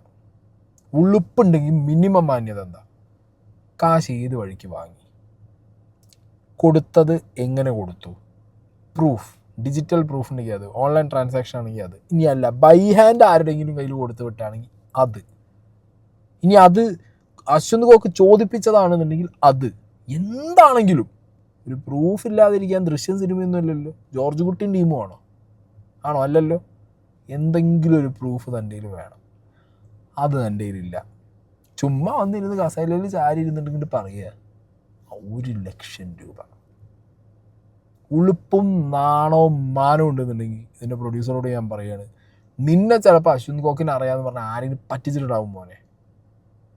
ഉളുപ്പുണ്ടെങ്കിൽ മിനിമം മാന്യത എന്താ? കാശ് ഏത് വഴിക്ക് വാങ്ങി, കൊടുത്തത് എങ്ങനെ കൊടുത്തു, പ്രൂഫ്, ഡിജിറ്റൽ പ്രൂഫ് ഉണ്ടെങ്കിൽ അത്, ഓൺലൈൻ ട്രാൻസാക്ഷൻ ആണെങ്കിൽ അത്, ഇനി അല്ല ബൈ ഹാൻഡ് ആരുടെയെങ്കിലും കയ്യിൽ കൊടുത്ത് വിട്ടാണെങ്കിൽ അത്, ഇനി അത് അശ്വന്ത് കോക്ക് ചോദിപ്പിച്ചതാണെന്നുണ്ടെങ്കിൽ അത്, എന്താണെങ്കിലും ഒരു പ്രൂഫ് ഇല്ലാതിരിക്കാൻ ദൃശ്യം സിനിമയൊന്നും അല്ലല്ലോ, ജോർജ് കുട്ടിയും ടീമും ആണോ? അല്ലല്ലോ. എന്തെങ്കിലും ഒരു പ്രൂഫ് തൻ്റെ കയ്യിൽ വേണം. അത് തൻ്റെ കയ്യിലില്ല. ചുമ്മാ വന്നിരുന്ന് കസേരയിൽ ചാരി ഇരുന്നിട്ട് പറയുക 1,00,000 രൂപ. ഉളുപ്പും നാണവും മാനവും ഉണ്ടെന്നുണ്ടെങ്കിൽ ഇതിൻ്റെ പ്രൊഡ്യൂസറോട് ഞാൻ പറയുകയാണ്, നിന്നെ ചിലപ്പോൾ അശ്വന്ത് കോക്കിനെ അറിയാമെന്ന് പറഞ്ഞാൽ ആരെങ്കിലും പറ്റിച്ചിട്ടുണ്ടാവും മോനെ,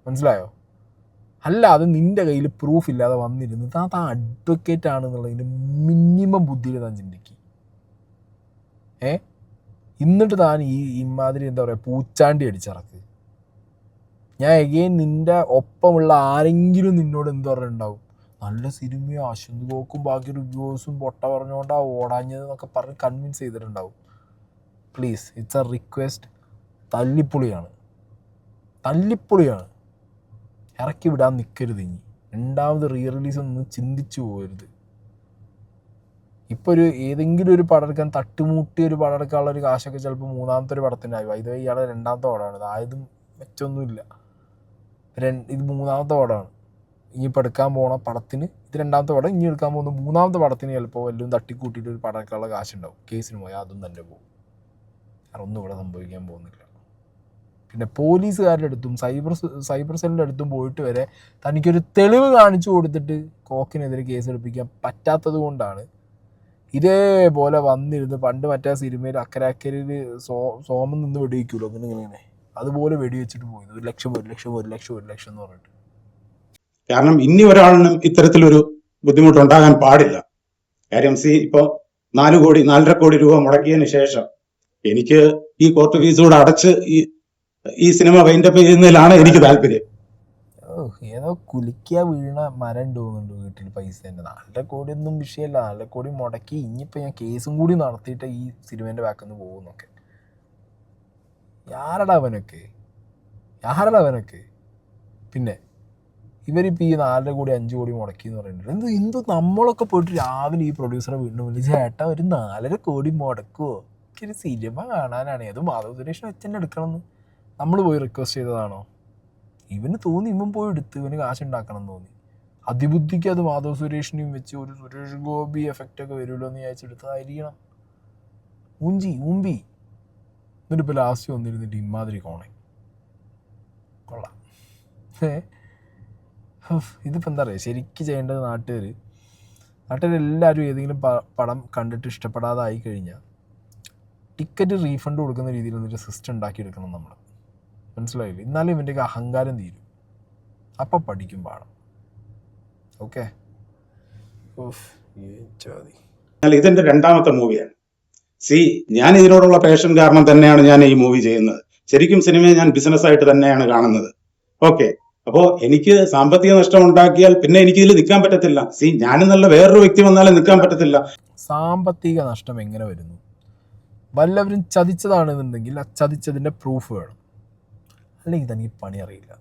മനസ്സിലായോ? അല്ലാതെ നിൻ്റെ കയ്യിൽ പ്രൂഫ് ഇല്ലാതെ വന്നിരുന്ന് താൻ അഡ്വക്കേറ്റ് ആണെന്നുള്ളതിൻ്റെ മിനിമം ബുദ്ധിയിൽ താൻ ചിന്തിക്കുക. എന്നിട്ട് താൻ ഇമാതിരി എന്താ പറയുക പൂച്ചാണ്ടി അടിച്ചിറക്ക്. ഞാൻ എഗെയിൻ നിൻ്റെ ഒപ്പമുള്ള ആരെങ്കിലും നിന്നോട് എന്ത് പറഞ്ഞിട്ടുണ്ടാവും, നല്ല സിനിമയോ അശ്വന്ത് കോക്കും ബാക്കി റിവ്യൂസും പൊട്ട പറഞ്ഞുകൊണ്ടാ ഓടാഞ്ഞതെന്നൊക്കെ പറഞ്ഞ് കൺവിൻസ് ചെയ്തിട്ടുണ്ടാവും. Please, it's a request. തല്ലിപ്പൊളിയാണ്, ഇറക്കി വിടാൻ നിൽക്കരുത്. ഇനി രണ്ടാമത് റിലീസ് ഒന്നും ചിന്തിച്ചു പോകരുത്. ഇപ്പോൾ ഏതെങ്കിലും ഒരു പടം എടുക്കാൻ തട്ടുമുട്ടി ഒരു പടം എടുക്കാനുള്ള ഒരു കാശൊക്കെ ചിലപ്പോൾ മൂന്നാമത്തെ ഒരു പടത്തിനായി. ഇത് ഇയാളെ 2ാമത്തെ പടമാണ്, ആയതും മെച്ചമൊന്നുമില്ല. ഇത് 3ാമത്തെ പടമാണ്. ഇനിയിപ്പോൾ എടുക്കാൻ പോണ പടത്തിന് ഇത് 2ാമത്തെ പടം, ഇനി എടുക്കാൻ പോകുന്ന 3ാമത്തെ പടത്തിന് ചിലപ്പോൾ വല്ലതും തട്ടിക്കൂട്ടിയിട്ട് ഒരു പടം എടുക്കാനുള്ള കാശുണ്ടാവും. കേസിന് പോയാൽ അതും തന്നെ പോകും. കാരണം ഒന്നും ഇവിടെ സംഭവിക്കാൻ പോകുന്നില്ല. പിന്നെ പോലീസുകാരുടെ അടുത്തും സൈബർ സെല്ലിൻ്റെ അടുത്തും പോയിട്ട് വരെ തനിക്കൊരു തെളിവ് കാണിച്ചു കൊടുത്തിട്ട് കോക്കിനെതിരെ കേസെടുപ്പിക്കാൻ പറ്റാത്തത് കൊണ്ടാണ് ഇതേപോലെ വന്നിരുന്ന് പണ്ട് മറ്റേ സിനിമയിൽ അക്കരയിൽ സോമം നിന്ന് വെടിവെക്കുമല്ലോ, അങ്ങനെ അതുപോലെ വെടിവെച്ചിട്ട് പോയത് 1,00,000 എന്ന് പറഞ്ഞിട്ട്. കാരണം ഇനി ഒരാളിനും ഇത്തരത്തിലൊരു ബുദ്ധിമുട്ടുണ്ടാകാൻ പാടില്ല. കാര്യം ഇപ്പോൾ 4 കോടി 4.5 കോടി രൂപ മുടക്കിയതിന് ശേഷം എനിക്ക് ഈ കോർട്ട് ഫീസ് കൂടെ അടച്ച് ഈ സിനിമ വൈൻഡപ്പ് ചെയ്യുന്നതിലാണ് എനിക്ക് താല്പര്യം. ഏതോ കുലിക്കുക വീണ മരം തോന്നുന്നുണ്ട് വീട്ടിൽ പൈസ തന്നെ. 4 കോടി ഒന്നും വിഷയമല്ല. 4 കോടി മുടക്കി ഇനിയിപ്പോൾ ഞാൻ കേസും കൂടി നടത്തിയിട്ട് ഈ സിനിമേൻ്റെ ബാക്കിൽ നിന്ന് പോകുന്നൊക്കെ. ആരടാ അവനൊക്കെ. പിന്നെ ഇവരിപ്പോൾ ഈ 4 കോടി 5 കോടി മുടക്കി എന്ന് പറയുന്നുണ്ട്. എന്തോ നമ്മളൊക്കെ പോയിട്ട് രാവിലെ ഈ പ്രൊഡ്യൂസറെ വീണ്ടും വിളിച്ച് ചേട്ടാ ഒരു 4.5 കോടി മുടക്കുമോ, എനിക്കൊരു സിനിമ കാണാനാണ്, അത് മാധവ് സുരേഷിനെ വെച്ച് തന്നെ എടുക്കണമെന്ന് നമ്മൾ പോയി റിക്വസ്റ്റ് ചെയ്തതാണോ? ഇവന് തോന്നി ഇവൻ പോയി എടുത്ത് ഇവന് കാശുണ്ടാക്കണം എന്ന് തോന്നി. അതിബുദ്ധിക്ക് അത് മാധവ് സുരേഷിനെയും വെച്ച് ഒരു സുരേഷ് ഗോപി എഫക്റ്റൊക്കെ വരുമല്ലോ എന്ന് വിചാരിച്ചെടുത്തതായിരിക്കണം. ഊമ്പി എന്നിട്ടിപ്പോൾ ലാസ്റ്റ് വന്നിരുന്നിട്ട് ഇമാതിരി കോണേ കൊള്ളാം. ഇതിപ്പോൾ എന്താ പറയുക, ശരിക്കും ചെയ്യേണ്ടത് നാട്ടുകാരെല്ലാവരും ഏതെങ്കിലും പടം കണ്ടിട്ട് ഇഷ്ടപ്പെടാതായി കഴിഞ്ഞാൽ ടിക്കറ്റ് റീഫണ്ട് കൊടുക്കുന്ന രീതിയിൽ ഒരു സിസ്റ്റം ഉണ്ടാക്കിയെടുക്കണം നമ്മൾ. മനസ്സിലായില്ലേ? എന്നാലും ഇവൻ്റെയൊക്കെ അഹങ്കാരം തീരും. അപ്പം പഠിക്കും പാഠം. ഓക്കെ. ഇതെന്റെ 2ാമത്തെ മൂവിയാണ്. ഞാൻ ഇതിനോടുള്ള പാഷൻ കാരണം തന്നെയാണ് ഞാൻ ഈ മൂവി ചെയ്യുന്നത്. ശരിക്കും സിനിമയെ ഞാൻ ബിസിനസ്സായിട്ട് തന്നെയാണ് കാണുന്നത്. ഓക്കെ. അപ്പോൾ എനിക്ക് സാമ്പത്തിക നഷ്ടം ഉണ്ടാക്കിയാൽ പിന്നെ എനിക്ക് ഇതിൽ നിൽക്കാൻ പറ്റത്തില്ല. ഞാനും നല്ല വേറൊരു വ്യക്തി വന്നാലും നിൽക്കാൻ പറ്റത്തില്ല. സാമ്പത്തിക നഷ്ടം എങ്ങനെ വരുന്നു? വല്ലവരും ചതിച്ചതാണെന്നുണ്ടെങ്കിൽ ആ ചതിച്ചതിൻ്റെ പ്രൂഫ് വേണം. അല്ലെങ്കിൽ തനിക്ക് പണി അറിയില്ല.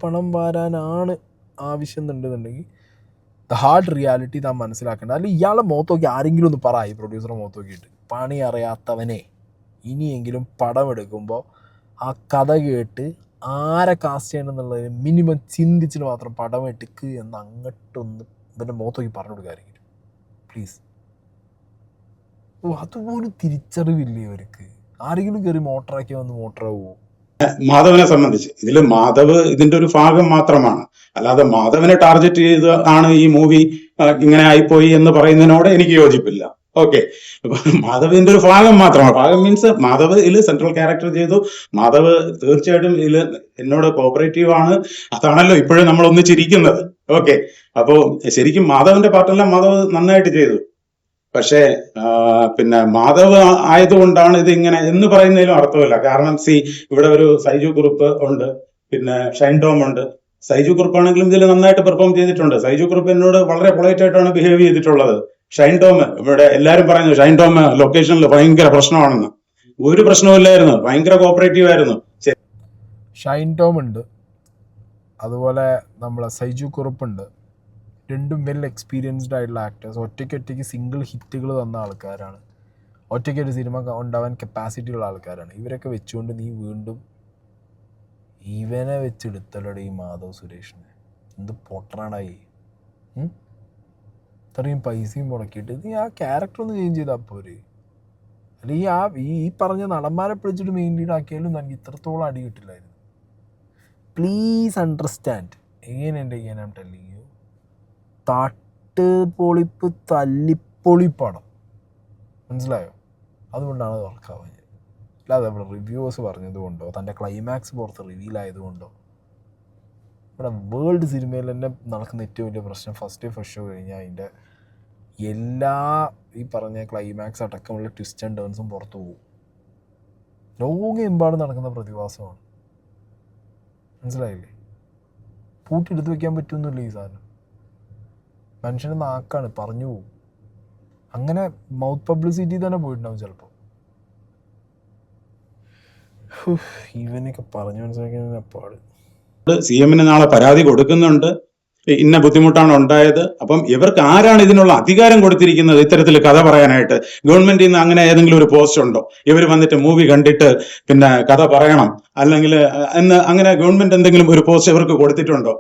പണം വാരാനാണ് ആവശ്യം എന്നുണ്ടെന്നുണ്ടെങ്കിൽ ദ ഹാർഡ് റിയാലിറ്റി താൻ മനസ്സിലാക്കേണ്ട. അല്ലെങ്കിൽ ഇയാളെ മുഖത്ത് നോക്കി ആരെങ്കിലും ഒന്ന് പറ, ഈ പ്രൊഡ്യൂസറെ മുഖത്ത് നോക്കിയിട്ട്, പണി അറിയാത്തവനെ ഇനിയെങ്കിലും പടം എടുക്കുമ്പോൾ ആ കഥ കേട്ട് ആരെ കാസ്റ്റ് ചെയ്യണം എന്നുള്ളതിന് മിനിമം ചിന്തിച്ചിട്ട് മാത്രം പടം എടുക്കുക എന്ന് അങ്ങോട്ടൊന്ന് ഇവൻ്റെ മുഖത്ത് നോക്കി പറഞ്ഞു കൊടുക്കാമെങ്കിലും പ്ലീസ്. അതുപോലും തിരിച്ചറിവില്ലേ ഇവർക്ക്? ആരെങ്കിലും കയറി മോട്ടറാക്കി വന്ന് മോട്ടറാവുമോ? മാധവനെ സംബന്ധിച്ച് മാധവ് ഇതിന്റെ ഒരു ഭാഗം മാത്രമാണ്. അല്ലാതെ മാധവനെ ടാർഗറ്റ് ചെയ്ത് ആണ് ഈ മൂവി ഇങ്ങനെ ആയിപ്പോയി എന്ന് പറയുന്നതിനോട് എനിക്ക് യോജിപ്പില്ല. ഓക്കെ. മാധവിന്റെ ഒരു ഭാഗം മാത്രമാണ്. ഭാഗം മീൻസ് മാധവ് ഇതിൽ സെൻട്രൽ ക്യാരക്ടർ ചെയ്തു. മാധവ് തീർച്ചയായിട്ടും ഇതിൽ എന്നോട് കോപ്പറേറ്റീവ് ആണ്. അതാണല്ലോ ഇപ്പോഴും നമ്മൾ ഒന്നിച്ചിരിക്കുന്നത്. ഓക്കെ. അപ്പോ ശരിക്കും മാധവന്റെ പാർട്ടെല്ലാം മാധവ് നന്നായിട്ട് ചെയ്തു. പക്ഷേ പിന്നെ മാധവ് ആയതുകൊണ്ടാണ് ഇത് ഇങ്ങനെ എന്ന് പറയുന്നതിലും അർത്ഥമില്ല. കാരണം ഇവിടെ ഒരു സൈജു കുറുപ്പ് ഉണ്ട്, പിന്നെ ഷൈൻ ടോം ഉണ്ട്. സൈജു കുറുപ്പാണെങ്കിലും ഇതിൽ നന്നായിട്ട് പെർഫോം ചെയ്തിട്ടുണ്ട്. സൈജു കുറുപ്പ് എന്നോട് വളരെ പൊളൈറ്റ് ആയിട്ടാണ് ബിഹേവ് ചെയ്തിട്ടുള്ളത്. ഷൈൻ ടോം, ഇവിടെ എല്ലാവരും പറയുന്നു ഷൈൻ ടോം ലൊക്കേഷനിൽ ഭയങ്കര പ്രശ്നമാണെന്ന്. ഒരു പ്രശ്നവുമില്ലായിരുന്നു, ഭയങ്കര കോപ്പറേറ്റീവ് ആയിരുന്നു. ഷൈൻ ടോം ഉണ്ട്, അതുപോലെ നമ്മളെ സൈജു കുറുപ്പുണ്ട്. രണ്ടും വെൽ എക്സ്പീരിയൻസ്ഡ് ആയിട്ടുള്ള ആക്ടേഴ്സ്. ഒറ്റയ്ക്ക് സിംഗിൾ ഹിറ്റുകൾ തന്ന ആൾക്കാരാണ്. ഒറ്റയ്ക്കൊരു സിനിമ ഉണ്ടാവാൻ കപ്പാസിറ്റി ഉള്ള ആൾക്കാരാണ്. ഇവരൊക്കെ വെച്ചുകൊണ്ട് നീ വീണ്ടും ഇവനെ വെച്ചെടുത്തല്ലോടെ ഈ മാധവ് സുരേഷിനെ. എന്ത് പൊട്ടനാടായി. ഇത്രയും പൈസയും മുടക്കിയിട്ട് നീ ആ ക്യാരക്ടർ ഒന്ന് ചേഞ്ച് ചെയ്താൽ പോരെ? അല്ലെങ്കിൽ ഈ പറഞ്ഞ നടന്മാരെ പിടിച്ചിട്ട് മെയിൻ ലീഡ് ആക്കിയാലും എനിക്ക് ഇത്രത്തോളം അടി കിട്ടില്ലായിരുന്നു. പ്ലീസ് അണ്ടർസ്റ്റാൻഡ് എങ്ങനെയുണ്ട് ഞാൻ ടെല്ലിങ് യു. തട്ട് പൊളിപ്പ് തല്ലിപ്പൊളിപ്പണം, മനസ്സിലായോ? അതുകൊണ്ടാണ് അത് വർക്കാവുന്നത്. അല്ലാതെ ഇവിടെ റിവ്യൂവേഴ്സ് പറഞ്ഞതുകൊണ്ടോ തൻ്റെ ക്ലൈമാക്സ് പുറത്ത് റിവീലായതുകൊണ്ടോ. ഇവിടെ വേൾഡ് സിനിമയിൽ തന്നെ നടക്കുന്ന ഏറ്റവും വലിയ പ്രശ്നം ഫസ്റ്റ് ഷോ കഴിഞ്ഞാൽ അതിൻ്റെ എല്ലാ ഈ പറഞ്ഞ ക്ലൈമാക്സ് അടക്കമുള്ള ട്വിസ്റ്റ് ആൻഡ് ടേൺസും പുറത്തു പോകും. ലോകമെമ്പാടും നടക്കുന്ന പ്രതിഭാസമാണ്. മനസ്സിലായില്ലേ? പൂട്ടിയെടുത്ത് വെക്കാൻ പറ്റുമെന്നില്ല ഈ സാധനം. മനുഷ്യൻ്റെ നാക്കാണ്, പറഞ്ഞു പോകും. അങ്ങനെ മൗത്ത് പബ്ലിസിറ്റി തന്നെ പോയിട്ടുണ്ടാവും ചിലപ്പോൾ. ഇവനൊക്കെ പറഞ്ഞു മനസ്സിലാക്കാൻ പാട്. CM നാളെ പരാതി കൊടുക്കുന്നുണ്ട്, ഇന്ന ബുദ്ധിമുട്ടാണ് ഉണ്ടായത്. അപ്പം ഇവർക്ക് ആരാണ് ഇതിനുള്ള അധികാരം കൊടുത്തിരിക്കുന്നത് ഇത്തരത്തിൽ കഥ പറയാനായിട്ട്? ഗവൺമെന്റിൽ നിന്ന് അങ്ങനെ ഏതെങ്കിലും ഒരു പോസ്റ്റ് ഉണ്ടോ? ഇവർ വന്നിട്ട് മൂവി കണ്ടിട്ട് പിന്നെ കഥ പറയണം അല്ലെങ്കിൽ എന്ന് അങ്ങനെ ഗവൺമെന്റ് എന്തെങ്കിലും ഒരു പോസ്റ്റ് ഇവർക്ക് കൊടുത്തിട്ടുണ്ടോ?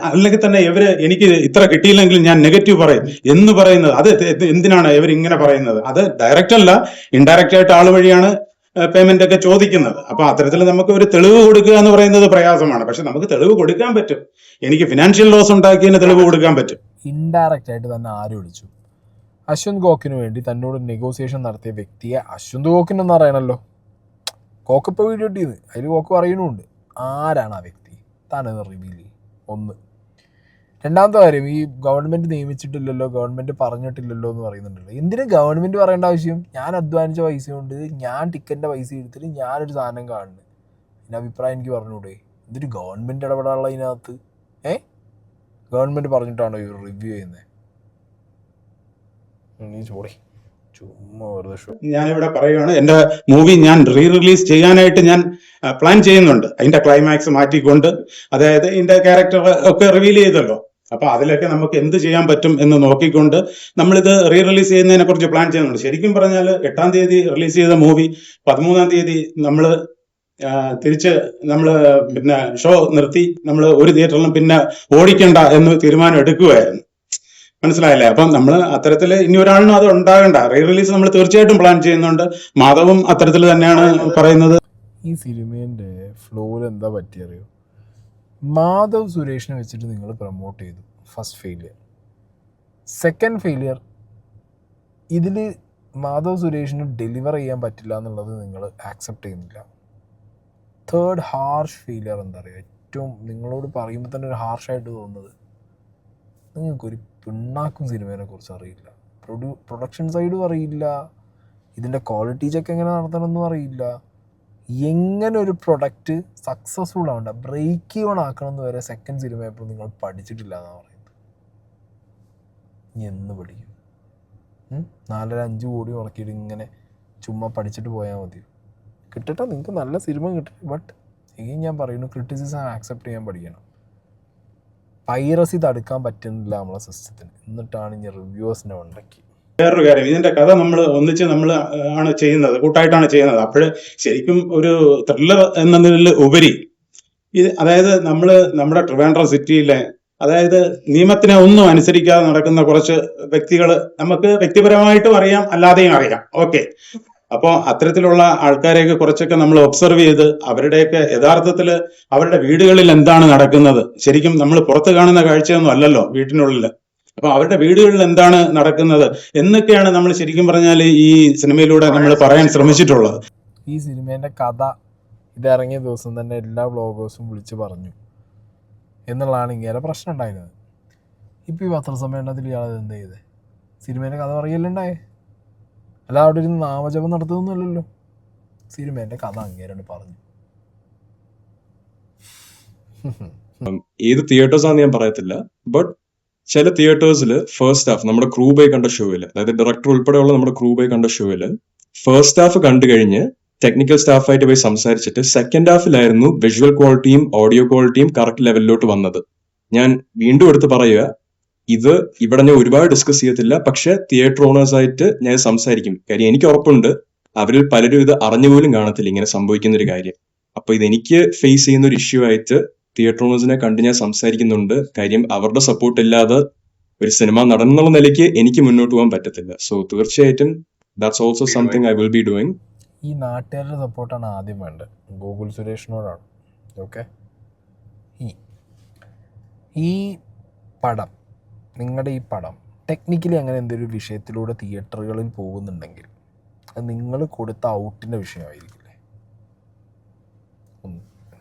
അല്ലെങ്കിൽ തന്നെ എനിക്ക് ഇത്ര കിട്ടിയില്ലെങ്കിൽ ഞാൻ നെഗറ്റീവ് പറയും എന്ന് പറയുന്നത് അത് എന്തിനാണ് ഇവർ ഇങ്ങനെ പറയുന്നത്? അത് ഡയറക്റ്റ് അല്ല, ഇൻഡയറക്റ്റ് ആയിട്ട് ആൾ വഴിയാണ് പേയ്മെന്റ് ഒക്കെ ചോദിക്കുന്നത്. അപ്പൊ അത്തരത്തിൽ നമുക്ക് ഒരു തെളിവ് കൊടുക്കുക എന്ന് പറയുന്നത് പ്രയാസമാണ്. പക്ഷെ നമുക്ക് തെളിവ് കൊടുക്കാൻ പറ്റും. എനിക്ക് ഫിനാൻഷ്യൽ ലോസ് ഉണ്ടാക്കിയതിന് തെളിവ് കൊടുക്കാൻ പറ്റും. ഇൻഡയറക്റ്റ് ആയിട്ട് തന്നെ ആര് വിളിച്ചു? അശ്വന്ത് ഗോക്കിന് വേണ്ടി തന്നോട് നെഗോസിയേഷൻ നടത്തിയ വ്യക്തിയെ അശ്വന്ത് ഗോക്കിനെന്ന് അറിയണമല്ലോ. കോക്ക് ഇപ്പോൾ വീഡിയോ ഇട്ടിന്ന് അതിൽ കോക്ക് പറയുന്നുണ്ട്. ആരാണ് ആ വ്യക്തി? താനത് റിവീൽ ചെയ്യും. ഒന്ന്. രണ്ടാമത്തെ കാര്യം, ഈ ഗവൺമെൻറ് നിയമിച്ചിട്ടില്ലല്ലോ, ഗവൺമെൻറ് പറഞ്ഞിട്ടില്ലല്ലോ എന്ന് പറയുന്നുണ്ടല്ലോ. എന്തിനു ഗവൺമെൻറ് പറയേണ്ട ആവശ്യം? ഞാൻ അധ്വാനിച്ച പൈസ കൊണ്ട് ഞാൻ ടിക്കറ്റിൻ്റെ പൈസ എടുത്തിട്ട് ഞാനൊരു സാധനം കാണുന്നു, എൻ്റെ അഭിപ്രായം എനിക്ക് പറഞ്ഞൂടെ? എന്തിനു ഗവൺമെൻറ് ഇടപെടാനുള്ള ഇതിനകത്ത്? ഗവൺമെൻറ് പറഞ്ഞിട്ടാണോ ഇവർ റിവ്യൂ ചെയ്യുന്നത്? നീ ചോടി ചുമ്മാ വെറുതെ ഷോ. ഞാനിവിടെ പറയുകയാണ്, എന്റെ മൂവി ഞാൻ റിലീസ് ചെയ്യാനായിട്ട് ഞാൻ പ്ലാൻ ചെയ്യുന്നുണ്ട്. അതിന്റെ ക്ലൈമാക്സ് മാറ്റിക്കൊണ്ട്, അതായത് ഇതിന്റെ ക്യാരക്ടർ ഒക്കെ റിവീൽ ചെയ്തല്ലോ, അപ്പൊ അതിലൊക്കെ നമുക്ക് എന്ത് ചെയ്യാൻ പറ്റും എന്ന് നോക്കിക്കൊണ്ട് നമ്മളിത് റിലീസ് ചെയ്യുന്നതിനെ കുറിച്ച് പ്ലാൻ ചെയ്യുന്നുണ്ട്. ശരിക്കും പറഞ്ഞാൽ 8-ാം തീയതി റിലീസ് ചെയ്ത മൂവി 13-ാം തീയതി നമ്മള് തിരിച്ച് നമ്മള് പിന്നെ ഷോ നിർത്തി, നമ്മൾ ഒരു തിയേറ്ററിലും പിന്നെ ഓടിക്കണ്ട എന്ന് തീരുമാനം എടുക്കുകയായിരുന്നു. മനസ്സിലായില്ലേ? അപ്പം നമ്മൾ അത്തരത്തിൽ ഇനി ഒരാളിനും അത് ഉണ്ടാകണ്ട. റിലീസ് നമ്മൾ തീർച്ചയായിട്ടും പ്ലാൻ ചെയ്യുന്നുണ്ട്. മാധവും അത്തരത്തിൽ തന്നെയാണ് പറയുന്നത്. ഈ സിനിമേൻ്റെ ഫ്ലോയിൽ എന്താ പറ്റിയറിയോ? മാധവ് സുരേഷിനെ വെച്ചിട്ട് നിങ്ങൾ പ്രൊമോട്ട് ചെയ്തു, ഫസ്റ്റ് ഫെയിലിയർ. സെക്കൻഡ് ഫെയിലിയർ, ഇതിൽ മാധവ് സുരേഷിന് ഡെലിവർ ചെയ്യാൻ പറ്റില്ല എന്നുള്ളത് നിങ്ങൾ ആക്സെപ്റ്റ് ചെയ്യുന്നില്ല. തേർഡ് ഹാർഷ് ഫെയിലിയർ എന്താ പറയുക? ഏറ്റവും നിങ്ങളോട് പറയുമ്പോൾ തന്നെ ഒരു ഹാർഷായിട്ട് തോന്നുന്നത്, നിങ്ങൾക്കൊരു പിണ്ണാക്കും സിനിമയെ കുറിച്ച് അറിയില്ല, പ്രൊഡക്ഷൻ സൈഡും അറിയില്ല, ഇതിൻ്റെ ക്വാളിറ്റി ചെക്ക് എങ്ങനെ നടത്തണമെന്നും അറിയില്ല, എങ്ങനെ ഒരു പ്രൊഡക്റ്റ് സക്സസ്ഫുൾ ആവണ്ട, ബ്രേക്ക് ഈവൺ ആക്കണമെന്ന് വരെ സെക്കൻഡ് സിനിമ ഇപ്പോൾ നിങ്ങൾ പഠിച്ചിട്ടില്ല എന്നാണ് പറയുന്നത്. ഇനി എന്ന് പഠിക്കും? 4-5 കോടി മുടക്കിയിട്ട് ഇങ്ങനെ ചുമ്മാ പഠിച്ചിട്ട് പോയാൽ മതി? കിട്ടട്ടെ, നിങ്ങൾക്ക് നല്ല സിനിമ കിട്ടട്ടെ. ബട്ട് എങ്കിൽ ഞാൻ പറയുന്നു, ക്രിറ്റിസിസം ആക്സെപ്റ്റ് ചെയ്യാൻ പഠിക്കണം. പൈറസി തടുക്കാൻ പറ്റുന്നില്ല നമ്മളെ സിസ്റ്റത്തിന്, എന്നിട്ടാണ് ഇനി റിവ്യൂവേഴ്സിനെ ഉണ്ടാക്കി. വേറൊരു കാര്യം, ഇതിന്റെ കഥ നമ്മൾ ഒന്നിച്ച് നമ്മൾ ആണ് ചെയ്യുന്നത്, കൂട്ടായിട്ടാണ് ചെയ്യുന്നത്. അപ്പോഴ് ശരിക്കും ഒരു ത്രില്ലർ എന്നതിൽ ഉപരി ഇത്, അതായത് നമ്മുടെ ട്രിവാൻഡ്രം സിറ്റിയിലെ, അതായത് നിയമത്തിനെ ഒന്നും അനുസരിക്കാതെ നടക്കുന്ന കുറച്ച് വ്യക്തികൾ നമുക്ക് വ്യക്തിപരമായിട്ടും അറിയാം, അല്ലാതെയും അറിയാം. ഓക്കെ, അപ്പോൾ അത്തരത്തിലുള്ള ആൾക്കാരെയൊക്കെ കുറച്ചൊക്കെ നമ്മൾ ഒബ്സർവ് ചെയ്ത് അവരുടെയൊക്കെ യഥാർത്ഥത്തിൽ അവരുടെ വീടുകളിൽ എന്താണ് നടക്കുന്നത്, ശരിക്കും നമ്മൾ പുറത്ത് കാണുന്ന കാഴ്ചയൊന്നും അല്ലല്ലോ വീട്ടിനുള്ളിൽ, അപ്പൊ അവരുടെ വീടുകളിൽ എന്താണ് നടക്കുന്നത് എന്നൊക്കെയാണ് നമ്മൾ ശരിക്കും പറഞ്ഞാൽ ഈ സിനിമയിലൂടെ നമ്മൾ പറയാൻ ശ്രമിച്ചിട്ടുള്ളത്. ഈ സിനിമേൻ്റെ കഥ ഇതിറങ്ങിയ ദിവസം തന്നെ എല്ലാ വ്ളോഗേഴ്സും വിളിച്ച് പറഞ്ഞു എന്നുള്ളതാണ് ഇങ്ങനെ പ്രശ്നം ഉണ്ടായിരുന്നത്. ഇപ്പോൾ ഈ പത്രസമ്മേളനത്തിൽ ഇയാൾ എന്ത് ചെയ്തേ? സിനിമേൻ്റെ കഥ പറയലുണ്ടായേ, അല്ല അവിടെ ഒരു നാമജപം നടത്തുന്നല്ലോ. സിനിമേൻ്റെ കഥ അങ്ങേരാണ് പറഞ്ഞു. ഏത് തിയേറ്റേഴ്സാണെന്ന് ഞാൻ പറയത്തില്ല, ബട്ട് ചില തിയേറ്റേഴ്സിൽ ഫസ്റ്റ് ഹാഫ് നമ്മുടെ ക്രൂ ബൈ കണ്ട ഷോയിൽ, അതായത് ഡയറക്ടർ ഉൾപ്പെടെയുള്ള നമ്മുടെ ക്രൂ ബൈ കണ്ട ഷോയിൽ ഫസ്റ്റ് ഹാഫ് കണ്ടു കഴിഞ്ഞ് ടെക്നിക്കൽ സ്റ്റാഫായിട്ട് പോയി സംസാരിച്ചിട്ട് സെക്കൻഡ് ഹാഫിലായിരുന്നു വിഷ്വൽ ക്വാളിറ്റിയും ഓഡിയോ ക്വാളിറ്റിയും കറക്റ്റ് ലെവലിലോട്ട് വന്നത്. ഞാൻ വീണ്ടും എടുത്ത് പറയുക, ഇത് ഇവിടെ ഞാൻ ഒരുപാട് ഡിസ്കസ് ചെയ്യത്തില്ല, പക്ഷെ തിയേറ്റർ ഓണേഴ്സായിട്ട് ഞാൻ സംസാരിക്കും. കാര്യം എനിക്ക് ഉറപ്പുണ്ട് അവരിൽ പലരും ഇത് അറിഞ്ഞുപോലും കാണത്തില്ല ഇങ്ങനെ സംഭവിക്കുന്ന ഒരു കാര്യം. അപ്പൊ ഇത് എനിക്ക് ഫേസ് ചെയ്യുന്ന ഒരു ഇഷ്യൂ ആയിട്ട് തിയേറ്റർ ഓണേഴ്സിനെ കണ്ട് ഞാൻ സംസാരിക്കുന്നുണ്ട്. കാര്യം അവരുടെ സപ്പോർട്ട് ഇല്ലാതെ ഒരു സിനിമ നടൻ എന്നുള്ള നിലയ്ക്ക് എനിക്ക് മുന്നോട്ട് പോകാൻ പറ്റത്തില്ല. സോ തീർച്ചയായിട്ടും that's also something I will be doing. ഈ നാട്ടുകാരുടെ സപ്പോർട്ടാണ് ആദ്യം വേണ്ടത്, ഗൂഗിൾ സുരേഷിനോടാണ്. ഓക്കെ, ഈ പടം, നിങ്ങളുടെ ഈ പടം ടെക്നിക്കലി അങ്ങനെ എന്തൊരു വിഷയത്തിലൂടെ തിയേറ്ററുകളിൽ പോകുന്നുണ്ടെങ്കിൽ അത് നിങ്ങൾ കൊടുത്ത ഔട്ടിൻ്റെ വിഷയമായിരിക്കില്ലേ?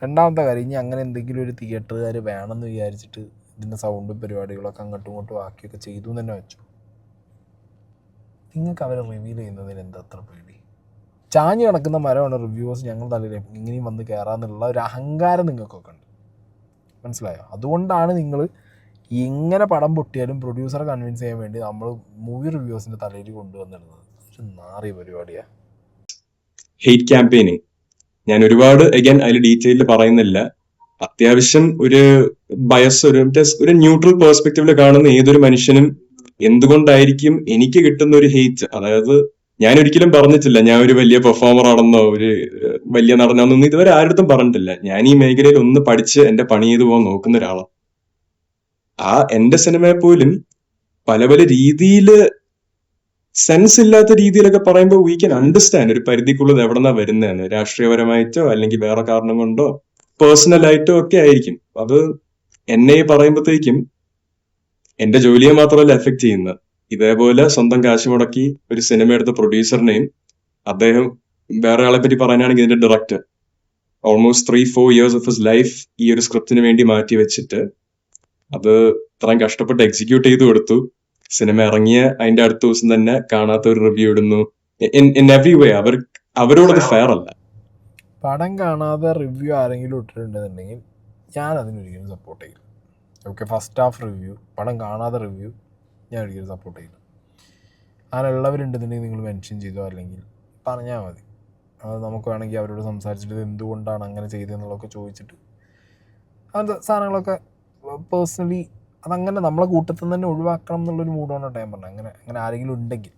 രണ്ടാമത്തെ കാര്യം, ഇനി അങ്ങനെ എന്തെങ്കിലും ഒരു തിയേറ്ററുകാർ വേണമെന്ന് വിചാരിച്ചിട്ട് ഇതിൻ്റെ സൗണ്ടും പരിപാടികളൊക്കെ അങ്ങോട്ടും ഇങ്ങോട്ടും ആക്കിയൊക്കെ ചെയ്തു എന്ന് തന്നെ വെച്ചു, നിങ്ങൾക്ക് അവരെ റിവീൽ ചെയ്യുന്നതിന് എന്താ അത്ര പേടി? ചാഞ്ഞ് കിടക്കുന്ന മരമാണ് റിവ്യൂവേഴ്സ് ഞങ്ങൾ തലയിൽ ഇങ്ങനെയും വന്ന് കയറാന്നുള്ള ഒരു അഹങ്കാരം നിങ്ങൾക്കൊക്കെ ഉണ്ട്, മനസ്സിലായോ? അതുകൊണ്ടാണ് നിങ്ങൾ എങ്ങനെ പടം പൊട്ടിയാലും പ്രൊഡ്യൂസറെ കൺവിൻസ് ചെയ്യാൻ വേണ്ടി നമ്മൾ മൂവി റിവ്യൂവേഴ്സിൻ്റെ തലയിൽ കൊണ്ടുവന്നിരുന്നത്. ഒരു നാറിയ പരിപാടിയാണ് ഹെയ്റ്റ് ക്യാമ്പയിനിങ്. ഞാൻ ഒരുപാട് അഗൈൻ അതിൽ ഡീറ്റെയിലിൽ പറയുന്നില്ല. അത്യാവശ്യം ഒരു ബയസ്, ഒരു ന്യൂട്രൽ പെർസ്പെക്റ്റീവില് കാണുന്ന ഏതൊരു മനുഷ്യനും എന്തുകൊണ്ടായിരിക്കും എനിക്ക് കിട്ടുന്ന ഒരു ഹെയ്റ്റ്, അതായത് ഞാൻ ഒരിക്കലും പറഞ്ഞിട്ടില്ല ഞാൻ ഒരു വലിയ പെർഫോമർ ആണെന്നോ ഒരു വലിയ നടനാണെന്നൊന്നും ഇതുവരെ ആരുടെ പറഞ്ഞിട്ടില്ല. ഞാൻ ഈ മേഖലയിൽ ഒന്ന് പഠിച്ച് എന്റെ പണി ചെയ്തു പോകാൻ നോക്കുന്ന ഒരാളാണ്. ആ എന്റെ സിനിമയെ പോലും പല പല രീതിയില് സെൻസ് ഇല്ലാത്ത രീതിയിലൊക്കെ പറയുമ്പോൾ വി ക്യാൻ അണ്ടർസ്റ്റാൻഡ് ഒരു പരിധിക്കുള്ളത് എവിടെന്നാ വരുന്നതെന്ന്, രാഷ്ട്രീയപരമായിട്ടോ അല്ലെങ്കിൽ വേറെ കാരണം കൊണ്ടോ പേഴ്സണലായിട്ടോ ഒക്കെ ആയിരിക്കും. അത് എന്നെ പറയുമ്പോഴത്തേക്കും എന്റെ ജോലിയെ മാത്രമല്ല എഫക്ട് ചെയ്യുന്നത്. ഇതേപോലെ സ്വന്തം കാശ് മുടക്കി ഒരു സിനിമ എടുത്ത പ്രൊഡ്യൂസറിനെയും, അദ്ദേഹം വേറെ ആളെ പറ്റി പറയാനാണെങ്കിൽ ഇതിന്റെ director almost 3-4 years of his life ഈ ഒരു സ്ക്രിപ്റ്റിന് വേണ്ടി മാറ്റി വെച്ചിട്ട് അത് ഇത്രയും കഷ്ടപ്പെട്ട് എക്സിക്യൂട്ട് ചെയ്ത് കൊടുത്തു. സിനിമ ഇറങ്ങിയ അതിന്റെ അടുത്ത ദിവസം തന്നെ കാണാത്ത ഒരു റിവ്യൂ ഇടുന്നു. ഇൻ എവറി വേ അവരോടത് ഫെയർ അല്ല. പടം കാണാതെ റിവ്യൂ ആരെങ്കിലും ഇട്ടിട്ടുണ്ടെന്നുണ്ടെങ്കിൽ ഞാൻ അതിനൊരിക്കലും സപ്പോർട്ട് ചെയ്യില്ല. ഓക്കെ, ഫസ്റ്റ് ഹാഫ് റിവ്യൂ, പടം കാണാതെ റിവ്യൂ ഞാൻ ഒരിക്കലും സപ്പോർട്ട് ചെയ്യില്ല. അങ്ങനെയുള്ളവരുണ്ടെന്നുണ്ടെങ്കിൽ നിങ്ങൾ മെൻഷൻ ചെയ്തോ അല്ലെങ്കിൽ പറഞ്ഞാൽ മതി. അത് നമുക്ക് വേണമെങ്കിൽ അവരോട് സംസാരിച്ചിട്ട് എന്തുകൊണ്ടാണ് അങ്ങനെ ചെയ്തതെന്നുള്ളതൊക്കെ ചോദിച്ചിട്ട് അങ്ങനത്തെ സാധനങ്ങളൊക്കെ പേഴ്സണലി അതങ്ങനെ നമ്മളെ കൂട്ടത്തിൽ നിന്ന് തന്നെ ഒഴിവാക്കണം എന്നുള്ളൊരു മൂഡാണ് ഞാൻ പറഞ്ഞത്. അങ്ങനെ ആരെങ്കിലും ഉണ്ടെങ്കിൽ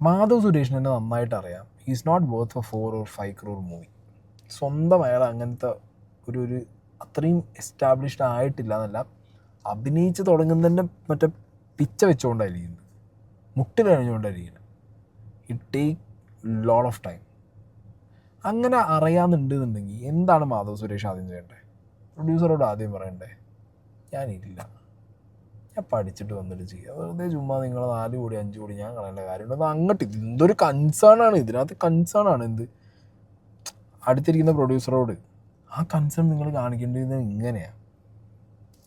മാധവ് സുരേഷിന് തന്നെ നന്നായിട്ട് അറിയാം is not worth for 4 or 5 crore movie. സ്വന്തം അയാൾ അങ്ങനത്തെ ഒരു അത്രയും എസ്റ്റാബ്ലിഷ്ഡ് ആയിട്ടില്ല എന്നല്ല, അഭിനയിച്ച് തുടങ്ങുന്നതിൻ്റെ മറ്റേ പിച്ച വെച്ചുകൊണ്ടായിരിക്കുന്നത്, മുട്ടിലഴിഞ്ഞുകൊണ്ടായിരിക്കുന്നത്. It take lot of time. അങ്ങനെ അറിയാമെന്നുണ്ടെന്നുണ്ടെങ്കിൽ എന്താണ് മാധവ് സുരേഷ് ആദ്യം ചെയ്യേണ്ടത്? പ്രൊഡ്യൂസറോട് ആദ്യം പറയണ്ടേ ഞാനില്ല, ഞാൻ പഠിച്ചിട്ട് വന്നിട്ട് ചെയ്യുക. വെറുതെ ചുമ്മാ നിങ്ങൾ 4 കോടി 5 കോടി ഞാൻ കളയേണ്ട കാര്യമുണ്ട്. അത് അങ്ങോട്ട് എന്തൊരു കൺസേൺ ആണ് ഇതിനകത്ത്. കൺസേൺ ആണ് എന്ത് അടുത്തിരിക്കുന്ന പ്രൊഡ്യൂസറോട് ആ കൺസേൺ നിങ്ങൾ കാണിക്കേണ്ടത് ഇങ്ങനെയാണ്.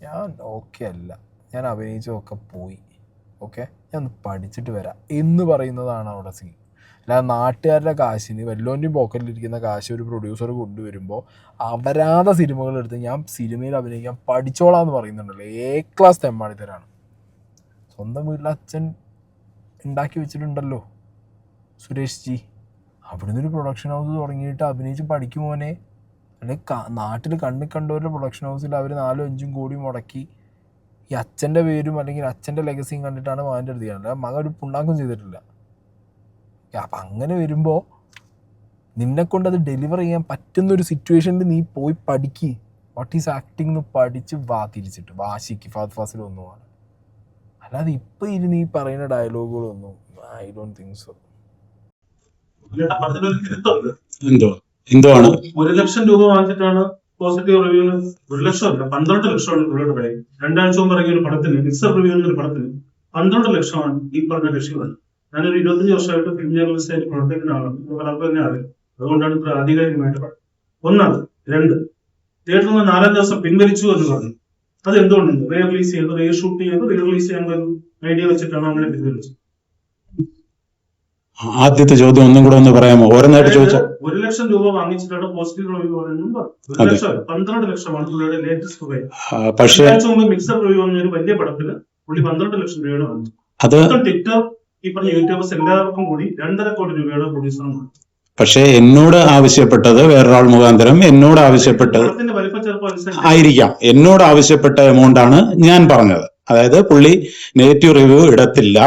ഞാൻ ഓക്കെ അല്ല, ഞാൻ അഭിനയിച്ചതൊക്കെ പോയി, ഓക്കെ ഞാൻ പഠിച്ചിട്ട് വരാം എന്ന് പറയുന്നതാണ് അവിടെ സീൻ. അല്ലാതെ നാട്ടുകാരുടെ കാശിന് വല്ലോൻ്റെയും പോക്കറ്റിലിരിക്കുന്ന കാശ് ഒരു പ്രൊഡ്യൂസർ കൊണ്ടുവരുമ്പോൾ അപരാധ സിനിമകളെടുത്ത് ഞാൻ സിനിമയിൽ അഭിനയിക്കാൻ പഠിച്ചോളാം എന്ന് പറയുന്നുണ്ടല്ലോ, ക്ലാസ് തെമ്മാടിത്തരാണ്. സ്വന്തം വീട്ടിൽ അച്ഛൻ ഉണ്ടാക്കി വെച്ചിട്ടുണ്ടല്ലോ സുരേഷ് ജി, അവിടുന്ന് ഒരു പ്രൊഡക്ഷൻ ഹൗസ് തുടങ്ങിയിട്ട് അഭിനയിച്ച് പഠിക്കും മോനെ. അല്ലെങ്കിൽ നാട്ടിൽ കണ്ടവരുടെ പ്രൊഡക്ഷൻ ഹൗസിൽ അവർ 4-5 കോടി മുടക്കി ഈ അച്ഛൻ്റെ പേരും അല്ലെങ്കിൽ അച്ഛൻ്റെ ലെഗസിയും കണ്ടിട്ടാണ് മകൻ്റെ അടുത്ത് ചെയ്യുന്നത്. മകൻ ഒരു പുണ്ണാക്കും ചെയ്തിട്ടില്ല. അപ്പം അങ്ങനെ വരുമ്പോൾ നിന്നെക്കൊണ്ടത് ഡെലിവർ ചെയ്യാൻ പറ്റുന്നൊരു സിറ്റുവേഷനിൽ നീ പോയി പഠിക്ക്. വാട്ട് ഈസ് ആക്ടിങ് എന്ന് പഠിച്ച് തിരിച്ചിട്ട് വാശിക്ക് ഫഹദ് ഫാസിൽ ഒന്നുമാണ്. അല്ലാതെ ഇപ്പം ഇരുന്ന് ഈ പറയുന്ന ഡയലോഗുകളൊന്നും ഐ ഡോണ്ട് തിങ്ക് സോ. എന്തോ ആണ് 1 ലക്ഷം രൂപ വാങ്ങിച്ചിട്ടാണ് പോസിറ്റീവ് റിവ്യൂവിന് 1 ലക്ഷമല്ല 12 ലക്ഷമാണ് പുള്ളിയുടെ വില. 2 ആഴ്ച മുമ്പ് ഇറങ്ങിയ ഒരു പടത്തിന് മിക്സർ റിവ്യൂ എന്നൊരു പടത്തിന് 12 ലക്ഷമാണ് ഈ പറഞ്ഞ ലക്ഷ്യങ്ങൾ. ഞാനൊരു 25 വർഷമായിട്ട് ഫിലിം ജേർണലിസ്റ്റ് ആയിട്ട് പ്രവർത്തിക്കുന്ന ആളാണ്. പലർക്കും തന്നെ അറിയാം. അതുകൊണ്ടാണ് ഇത്ര ആധികാരികമായിട്ട് പറയുന്നത്. ഒന്നാണ്. 2, തിയേറ്ററിൽ നിന്ന് 4 ദിവസം പിൻവലിച്ചു എന്ന് പറഞ്ഞു. അത് എന്തുകൊണ്ടാണ് റീ റിലീസ് ചെയ്ത് റീ ഷൂട്ട് ചെയ്ത് റീ റിലീസ് ചെയ്യാൻ ഐഡിയ വെച്ചിട്ടാണ് അങ്ങനെ പിൻവലിച്ചത്. ആദ്യത്തെ ചോദ്യം ഒന്നും കൂടെ ഒന്ന് പറയാമോ? ഓരോന്നായിട്ട് ചോദിച്ചാൽ 1 ലക്ഷം രൂപ വാങ്ങിച്ചിട്ടാണ് പോസിറ്റീവ് റിവ്യൂ പറയുന്നത്. 1 ലക്ഷം 12 ലക്ഷമാണ് പുള്ളിയുടെ ലേറ്റസ്റ്റ് റിവ്യൂ. പക്ഷേ ആഴ്ച മുമ്പ് മിക്സർ റിവ്യൂ എന്നൊരു വലിയ പടത്തിന് പുള്ളി 12 ലക്ഷം രൂപയുടെ വാങ്ങിച്ചു. അത് ടിക്ടോക്ക് ഈ പറഞ്ഞ യൂട്യൂബേഴ്സ് എല്ലാവർക്കും കൂടി 2.5 കോടി രൂപയുടെ പ്രൊഡ്യൂസറാണ്. പക്ഷേ എന്നോട് ആവശ്യപ്പെട്ടത് വേറൊരാൾ മുഖാന്തരം എന്നോട് ആവശ്യപ്പെട്ടത് പടത്തിന്റെ വലിപ്പം ചെറുപ്പം അനുസരിച്ച് ആയിരിക്കാം. എന്നോട് ആവശ്യപ്പെട്ട എമൗണ്ട് ആണ് ഞാൻ പറഞ്ഞത്. അതായത് പുള്ളി നെഗറ്റീവ് റിവ്യൂ ഇടത്തില്ല,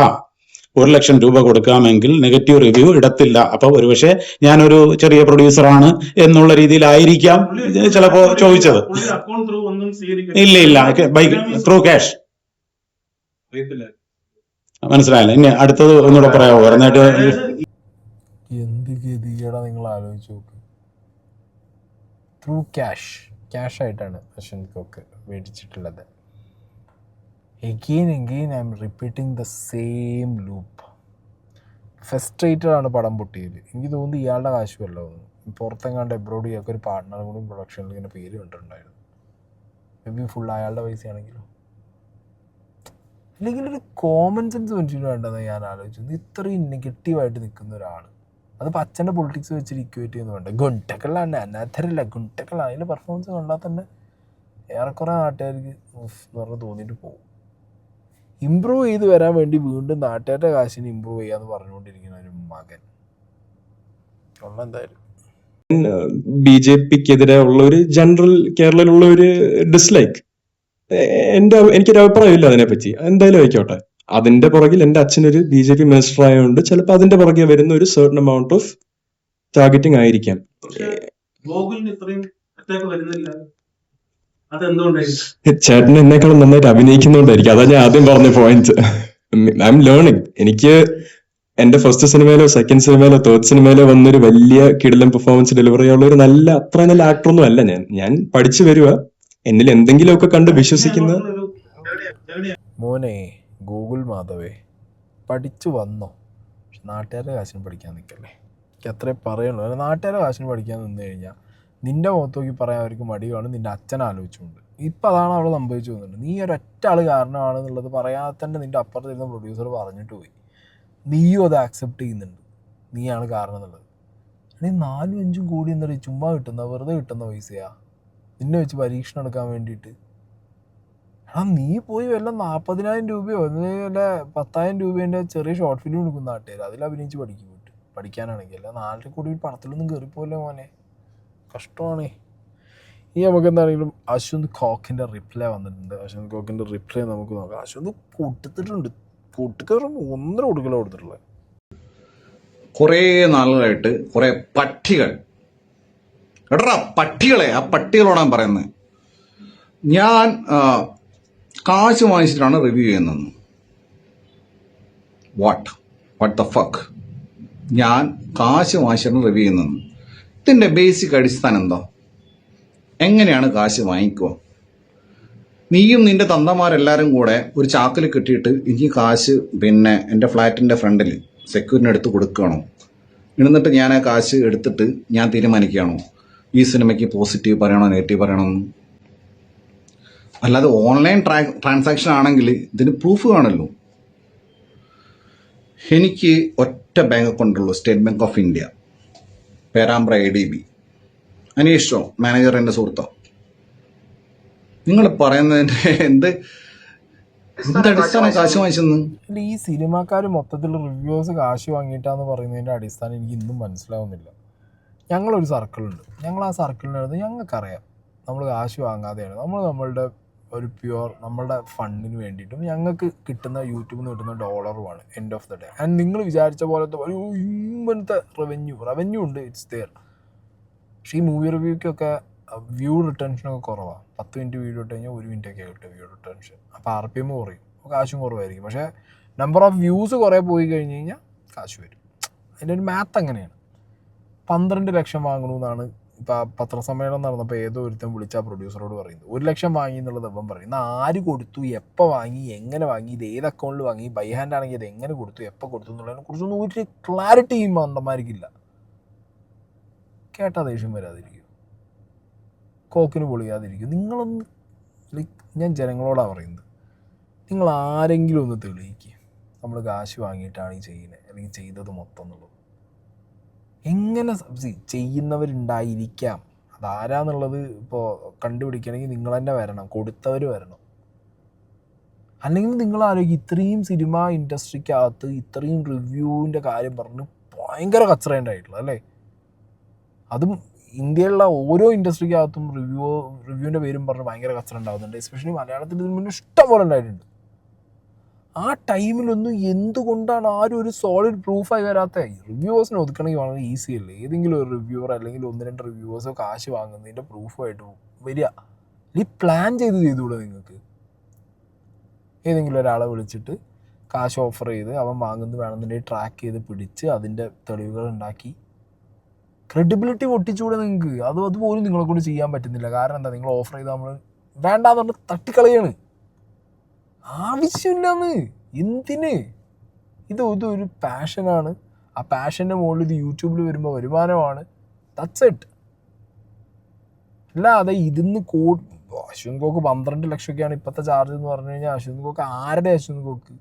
1 ലക്ഷം രൂപ കൊടുക്കാമെങ്കിൽ നെഗറ്റീവ് റിവ്യൂ ഇടത്തില്ല. അപ്പൊ ഒരുപക്ഷെ ഞാനൊരു ചെറിയ പ്രൊഡ്യൂസറാണ് എന്നുള്ള രീതിയിലായിരിക്കാം ചിലപ്പോ ചോദിച്ചത്. പുള്ളി അക്കൗണ്ട് ത്രൂ ഒന്നും ഇല്ല ബൈ ത്രൂ ക്യാഷ്. മനസ്സിലായില്ല. ഇനി അടുത്തത് ഒന്നുകൂടെ പറയാമോ? പറഞ്ഞിട്ട് എന്ത് ഗതികേടാ നിങ്ങൾ ആലോചിച്ച് നോക്ക്. ത്രൂ ക്യാഷ് ആയിട്ടാണ് അശ്വന്തൊക്കെ മേടിച്ചിട്ടുള്ളത്. Again I'm repeating the same loop. Frustrated ആണ് പടം പൊട്ടിയത്. എനിക്ക് തോന്നുന്നു ഇയാളുടെ കാശുമല്ലോ. പുറത്തെങ്ങാണ്ട് എബ്രോഡ് ഇയാൾക്ക് ഒരു പാർട്ട്ണറും കൂടി പ്രൊഡക്ഷനിൽ ഇങ്ങനെ പേര് കണ്ടിട്ടുണ്ടായിരുന്നു. മേ ബി ഫുൾ അയാളുടെ പൈസയാണെങ്കിലോ. അല്ലെങ്കിൽ ഒരു കോമൺ സെൻസ് മനുഷ്യന് വേണ്ടതെന്ന് ഞാൻ ആലോചിച്ചു. ഇത്രയും നെഗറ്റീവായിട്ട് നിൽക്കുന്ന ഒരാൾ, അതിപ്പോൾ അച്ഛൻ്റെ പൊളിറ്റിക്സ് വെച്ചിട്ട് ഇക്വേറ്റ് ചെയ്യുന്ന വേണ്ട. ഗുണ്ടകളാണ്, അനാഥരല്ല, ഗുണ്ടകളാണ്. അതിൻ്റെ പെർഫോമൻസ് കണ്ടാൽ തന്നെ ഏറെക്കുറെ നാട്ടുകാർക്ക് എന്ന് പറഞ്ഞ് തോന്നിയിട്ട് പോകും. ഇമ്പ്രൂവ് ചെയ്ത് വരാൻ വേണ്ടി വീണ്ടും നാട്ടുകാരുടെ കാശിന് ഇമ്പ്രൂവ് ചെയ്യാന്ന് പറഞ്ഞുകൊണ്ടിരിക്കുന്ന ഒരു മകൻ എന്തായാലും BJPക്കെതിരെ ഉള്ള ഒരു ജനറൽ കേരളയിലുള്ള ഒരു ഡിസ്ലൈക്ക് എനിക്കൊരു അഭിപ്രായമില്ല അതിനെപ്പറ്റി. എന്തായാലും ആയിക്കോട്ടെ. അതിന്റെ പുറകിൽ എന്റെ അച്ഛനൊരു BJP മിനിസ്റ്റർ ആയതുകൊണ്ട് ചിലപ്പോൾ അതിന്റെ പുറകെ വരുന്ന ഒരു സർട്ടൻ എമൗണ്ട് ഓഫ് ടാർഗറ്റിംഗ് ആയിരിക്കാം. ഗോകുലിന് ഇത്രയും അറ്റാക്ക് വരുന്നില്ല. ചേട്ടൻ എന്നെക്കാളും നന്നായിട്ട് അഭിനയിക്കുന്നോണ്ടായിരിക്കും. അതാ ഞാൻ ആദ്യം പറഞ്ഞ പോയിന്റ്. I M learning. എനിക്ക് എന്റെ ഫസ്റ്റ് സിനിമയിലോ സെക്കൻഡ് സിനിമയിലോ തേർഡ് സിനിമയിലോ വന്നൊരു വലിയ കിടിലൻ പെർഫോമൻസ് ഡെലിവറി ഉള്ള ഒരു അത്ര നല്ല ആക്ടറൊന്നും അല്ല ഞാൻ പഠിച്ചു വരിക. എന്നിൽ എന്തെങ്കിലുമൊക്കെ കണ്ട് വിശ്വസിക്കുന്ന മോനെ ഗൂഗിൾ മാധവേ, പഠിച്ചു വന്നോ. പക്ഷെ നാട്ടുകാരുടെ കാശിന് പഠിക്കാൻ നിൽക്കല്ലേ. എനിക്ക് അത്രേ പറയുള്ളൂ. നാട്ടുകാരുടെ കാശിന് പഠിക്കാൻ നിന്ന് കഴിഞ്ഞാൽ നിന്റെ മുഖത്ത് നോക്കി പറയാൻ അവർക്ക് മടി കാണും. നിന്റെ അച്ഛൻ ആലോചിച്ചുകൊണ്ട് ഇപ്പം അതാണ് അവിടെ സംഭവിച്ചു പോകുന്നുണ്ട്. നീ ഒരൊറ്റ ആൾ കാരണമാണെന്നുള്ളത് പറയാതെ തന്നെ നിൻ്റെ അപ്പുറത്തിരുന്ന പ്രൊഡ്യൂസർ പറഞ്ഞിട്ട് പോയി. നീയും അത് ആക്സെപ്റ്റ് ചെയ്യുന്നുണ്ട്, നീയാണ് കാരണം എന്നുള്ളത്. അല്ലെങ്കിൽ 4-5 കോടി എന്താ പറയുക ചുമ്മാ കിട്ടുന്ന വെറുതെ കിട്ടുന്ന പൈസയാ നിന്നെ വെച്ച് പരീക്ഷണം എടുക്കാൻ വേണ്ടിയിട്ട്. നീ പോയി വല്ല 40,000 രൂപയോ വല്ല 10,000 രൂപേൻ്റെ ചെറിയ ഷോർട്ട് ഫിലിം എടുക്കുന്ന നാട്ടുകാർ അതിൽ അഭിനയിച്ച് പഠിക്കും പോയിട്ട്. പഠിക്കാനാണെങ്കിൽ അല്ല 4 കോടി പടത്തിലൊന്നും കയറിപ്പോലെ മോനെ, കഷ്ടമാണേ. ഈ നമുക്ക് എന്താണെങ്കിലും അശ്വന്ത് ഖോക്കിൻ്റെ റിപ്ലൈ വന്നിട്ടുണ്ട്. അശ്വന്ത് ഖോക്കിൻ്റെ റിപ്ലൈ നമുക്ക് നോക്കാം. അശ്വന്ത് കൊടുത്തിട്ടുണ്ട്, കൊടുക്കാൻ 1.5 കൊടുക്കലോ കൊടുത്തിട്ടുള്ളത്. കുറേ നാളുകളായിട്ട് കുറേ പട്ടികൾ, എടാ പട്ടികളെ, ആ പട്ടികളോടാൻ പറയുന്നത്, ഞാൻ കാശ് വാങ്ങിച്ചിട്ടാണ് റിവ്യൂ ചെയ്യുന്നത്. What the fuck? ഞാൻ കാശ് വാങ്ങിച്ചിട്ടാണ് റിവ്യൂ ചെയ്യുന്നത്. ഇതിന്റെ ബേസിക് അടിസ്ഥാനം എന്താ? എങ്ങനെയാണ് കാശ് വാങ്ങിക്കുക? നീയും നിന്റെ തന്തമാരെല്ലാരും കൂടെ ഒരു ചാക്കിൽ കെട്ടിയിട്ട് എനിക്ക് കാശ് പിന്നെ എൻ്റെ ഫ്ലാറ്റിന്റെ ഫ്രണ്ടിൽ സെക്യൂരിറ്റിന് എടുത്ത് കൊടുക്കുകയാണോ? എന്നിട്ട് ഞാൻ ആ കാശ് എടുത്തിട്ട് ഞാൻ തീരുമാനിക്കുകയാണോ ഈ സിനിമയ്ക്ക് പോസിറ്റീവ് പറയണോ നെഗറ്റീവ് പറയണമെന്ന്? അല്ലാതെ ഓൺലൈൻ ട്രാൻസാക്ഷൻ ആണെങ്കിൽ ഇതിന് പ്രൂഫ് കാണല്ലോ. എനിക്ക് ഒറ്റ ബാങ്ക് അക്കൗണ്ടുള്ളൂ, state bank of India, Perambra ADB. അനീഷോ മാനേജർ എൻ്റെ സുഹൃത്തോ? നിങ്ങൾ പറയുന്നതിൻ്റെ എന്തടിസ്ഥാനം കാശ് വാങ്ങിച്ചെന്ന്? ഈ സിനിമാക്കാർ മൊത്തത്തിൽ റിവ്യൂസ് കാശ് വാങ്ങിയിട്ടാന്ന് പറയുന്നതിൻ്റെ അടിസ്ഥാനം എനിക്ക് ഇന്നും മനസ്സിലാവുന്നില്ല. ഞങ്ങളൊരു സർക്കിളുണ്ട്, ഞങ്ങൾ ആ സർക്കിളിനടുത്ത് ഞങ്ങൾക്കറിയാം നമ്മൾ കാശ് വാങ്ങാതെയാണ് നമ്മളുടെ ഒരു പ്യുവർ നമ്മളുടെ ഫണ്ടിന് വേണ്ടിയിട്ടും ഞങ്ങൾക്ക് കിട്ടുന്ന യൂട്യൂബിൽ നിന്ന് കിട്ടുന്ന ഡോളറുമാണ് end of the day. And നിങ്ങൾ വിചാരിച്ച പോലത്തെ ഒരു ഇങ്ങനത്തെ റവന്യൂ ഉണ്ട്, ഇറ്റ്സ് ദെയർ. പക്ഷേ ഈ മൂവി റിവ്യൂക്കൊക്കെ വ്യൂ റിട്ടൻഷനൊക്കെ കുറവാണ്. 10 മിനിറ്റ് വീഡിയോ ഇട്ട് കഴിഞ്ഞാൽ 1 മിനിറ്റൊക്കെ കിട്ടും വ്യൂ റിട്ടൻഷൻ. അപ്പോൾ RPM കുറയും, അപ്പോൾ കാശും കുറവായിരിക്കും. പക്ഷേ നമ്പർ ഓഫ് വ്യൂസ് കുറേ പോയി കഴിഞ്ഞ് കഴിഞ്ഞാൽ കാശ് വരും. അതിൻ്റെ ഒരു മാത്ത് അങ്ങനെയാണ്. 12 ലക്ഷം വാങ്ങണമെന്നാണ് ഇപ്പോൾ പത്രസമ്മേളനം നടന്നപ്പോൾ ഏതോ ഒരുത്തം വിളിച്ച പ്രൊഡ്യൂസറോട് പറയുന്നത്. 1 ലക്ഷം വാങ്ങി എന്നുള്ളത് അവൻ പറയുന്നത്. ആര് കൊടുത്തു, എപ്പോൾ വാങ്ങി, എങ്ങനെ വാങ്ങി, ഇത് ഏത് അക്കൗണ്ടിൽ വാങ്ങി, ബൈ ഹാൻഡ് ആണെങ്കിൽ അത് എങ്ങനെ കൊടുത്തു, എപ്പോൾ കൊടുത്തു എന്നുള്ളതിനെ കുറിച്ചൊന്നും ഒരു ക്ലാരിറ്റിയും മണ്ടന്മാർക്കില്ല. കേട്ടാ ദേഷ്യം വരാതിരിക്കും, കോക്കിന് പൊളിയാതിരിക്കും. നിങ്ങളൊന്ന് ഞാൻ ജനങ്ങളോടാണ് പറയുന്നത്, നിങ്ങൾ ആരെങ്കിലും ഒന്ന് തെളിയിക്കുക നമ്മൾ കാശ് വാങ്ങിയിട്ടാണ് ഈ ചെയ്യുന്നത് അല്ലെങ്കിൽ ചെയ്തത് മൊത്തം എന്നുള്ളത്. എങ്ങനെ ചെയ്യുന്നവരുണ്ടായിരിക്കാം, അതാരാന്നുള്ളത് ഇപ്പോൾ കണ്ടുപിടിക്കണമെങ്കിൽ നിങ്ങൾ തന്നെ വരണം, കൊടുത്തവർ വരണം. അല്ലെങ്കിൽ നിങ്ങൾ ആലോചിക്കും, ഇത്രയും സിനിമ ഇൻഡസ്ട്രിക്കകത്ത് ഇത്രയും റിവ്യൂവിൻ്റെ കാര്യം പറഞ്ഞ് ഭയങ്കര കച്ചറയുണ്ടായിട്ടുള്ളത് അല്ലേ? അതും ഇന്ത്യയിലുള്ള ഓരോ ഇൻഡസ്ട്രിക്കകത്തും റിവ്യൂവിൻ്റെ പേരും പറഞ്ഞ് ഭയങ്കര കച്ചറ ഉണ്ടാകുന്നുണ്ട്. എസ്പെഷ്യലി മലയാളത്തിൽ ഇതിന് മുന്നേ ഇഷ്ടം പോലെ ഉണ്ടായിട്ടുണ്ട്. ആ ടൈമിലൊന്നും എന്തുകൊണ്ടാണ് ആരും ഒരു സോളിഡ് പ്രൂഫായി വരാത്ത? റിവ്യൂവേഴ്സിനെ ഒതുക്കണമെങ്കിൽ വളരെ ഈസി അല്ലേ? ഏതെങ്കിലും ഒരു റിവ്യൂവർ അല്ലെങ്കിൽ 1-2 റിവ്യൂവേഴ്സോ കാശ് വാങ്ങുന്നതിൻ്റെ പ്രൂഫായിട്ട് വരിക. ഈ പ്ലാൻ ചെയ്തുകൂടെ നിങ്ങൾക്ക്? ഏതെങ്കിലും ഒരാളെ വിളിച്ചിട്ട് കാശ് ഓഫർ ചെയ്ത് അവൻ വാങ്ങുന്നത് വേണമെന്നുണ്ടെങ്കിൽ ട്രാക്ക് ചെയ്ത് പിടിച്ച് അതിൻ്റെ തെളിവുകൾ ഉണ്ടാക്കി ക്രെഡിബിലിറ്റി പൊട്ടിച്ചുകൂടെ നിങ്ങൾക്ക്? അതുപോലും നിങ്ങളെ കൊണ്ട് ചെയ്യാൻ പറ്റുന്നില്ല. കാരണം എന്താ? നിങ്ങൾ ഓഫർ ചെയ്ത് നമ്മൾ വേണ്ടാന്ന് പറഞ്ഞ് തട്ടിക്കളയാണ്. ആവശ്യമില്ലാന്ന്. എന്തിന്? ഇതൊരു പാഷനാണ്. ആ പാഷൻ്റെ മുകളിൽ ഇത് യൂട്യൂബിൽ വരുമ്പോൾ വരുമാനമാണ്. That's it. അല്ലാതെ ഇതിന്ന് അശ്വന്ത് കോക്ക് 12 ലക്ഷമൊക്കെയാണ് ഇപ്പോഴത്തെ ചാർജ് എന്ന് പറഞ്ഞു കഴിഞ്ഞാൽ അശ്വന്ത് കോക്ക് ആരുടെ അശ്വന്ത് കോക്ക്?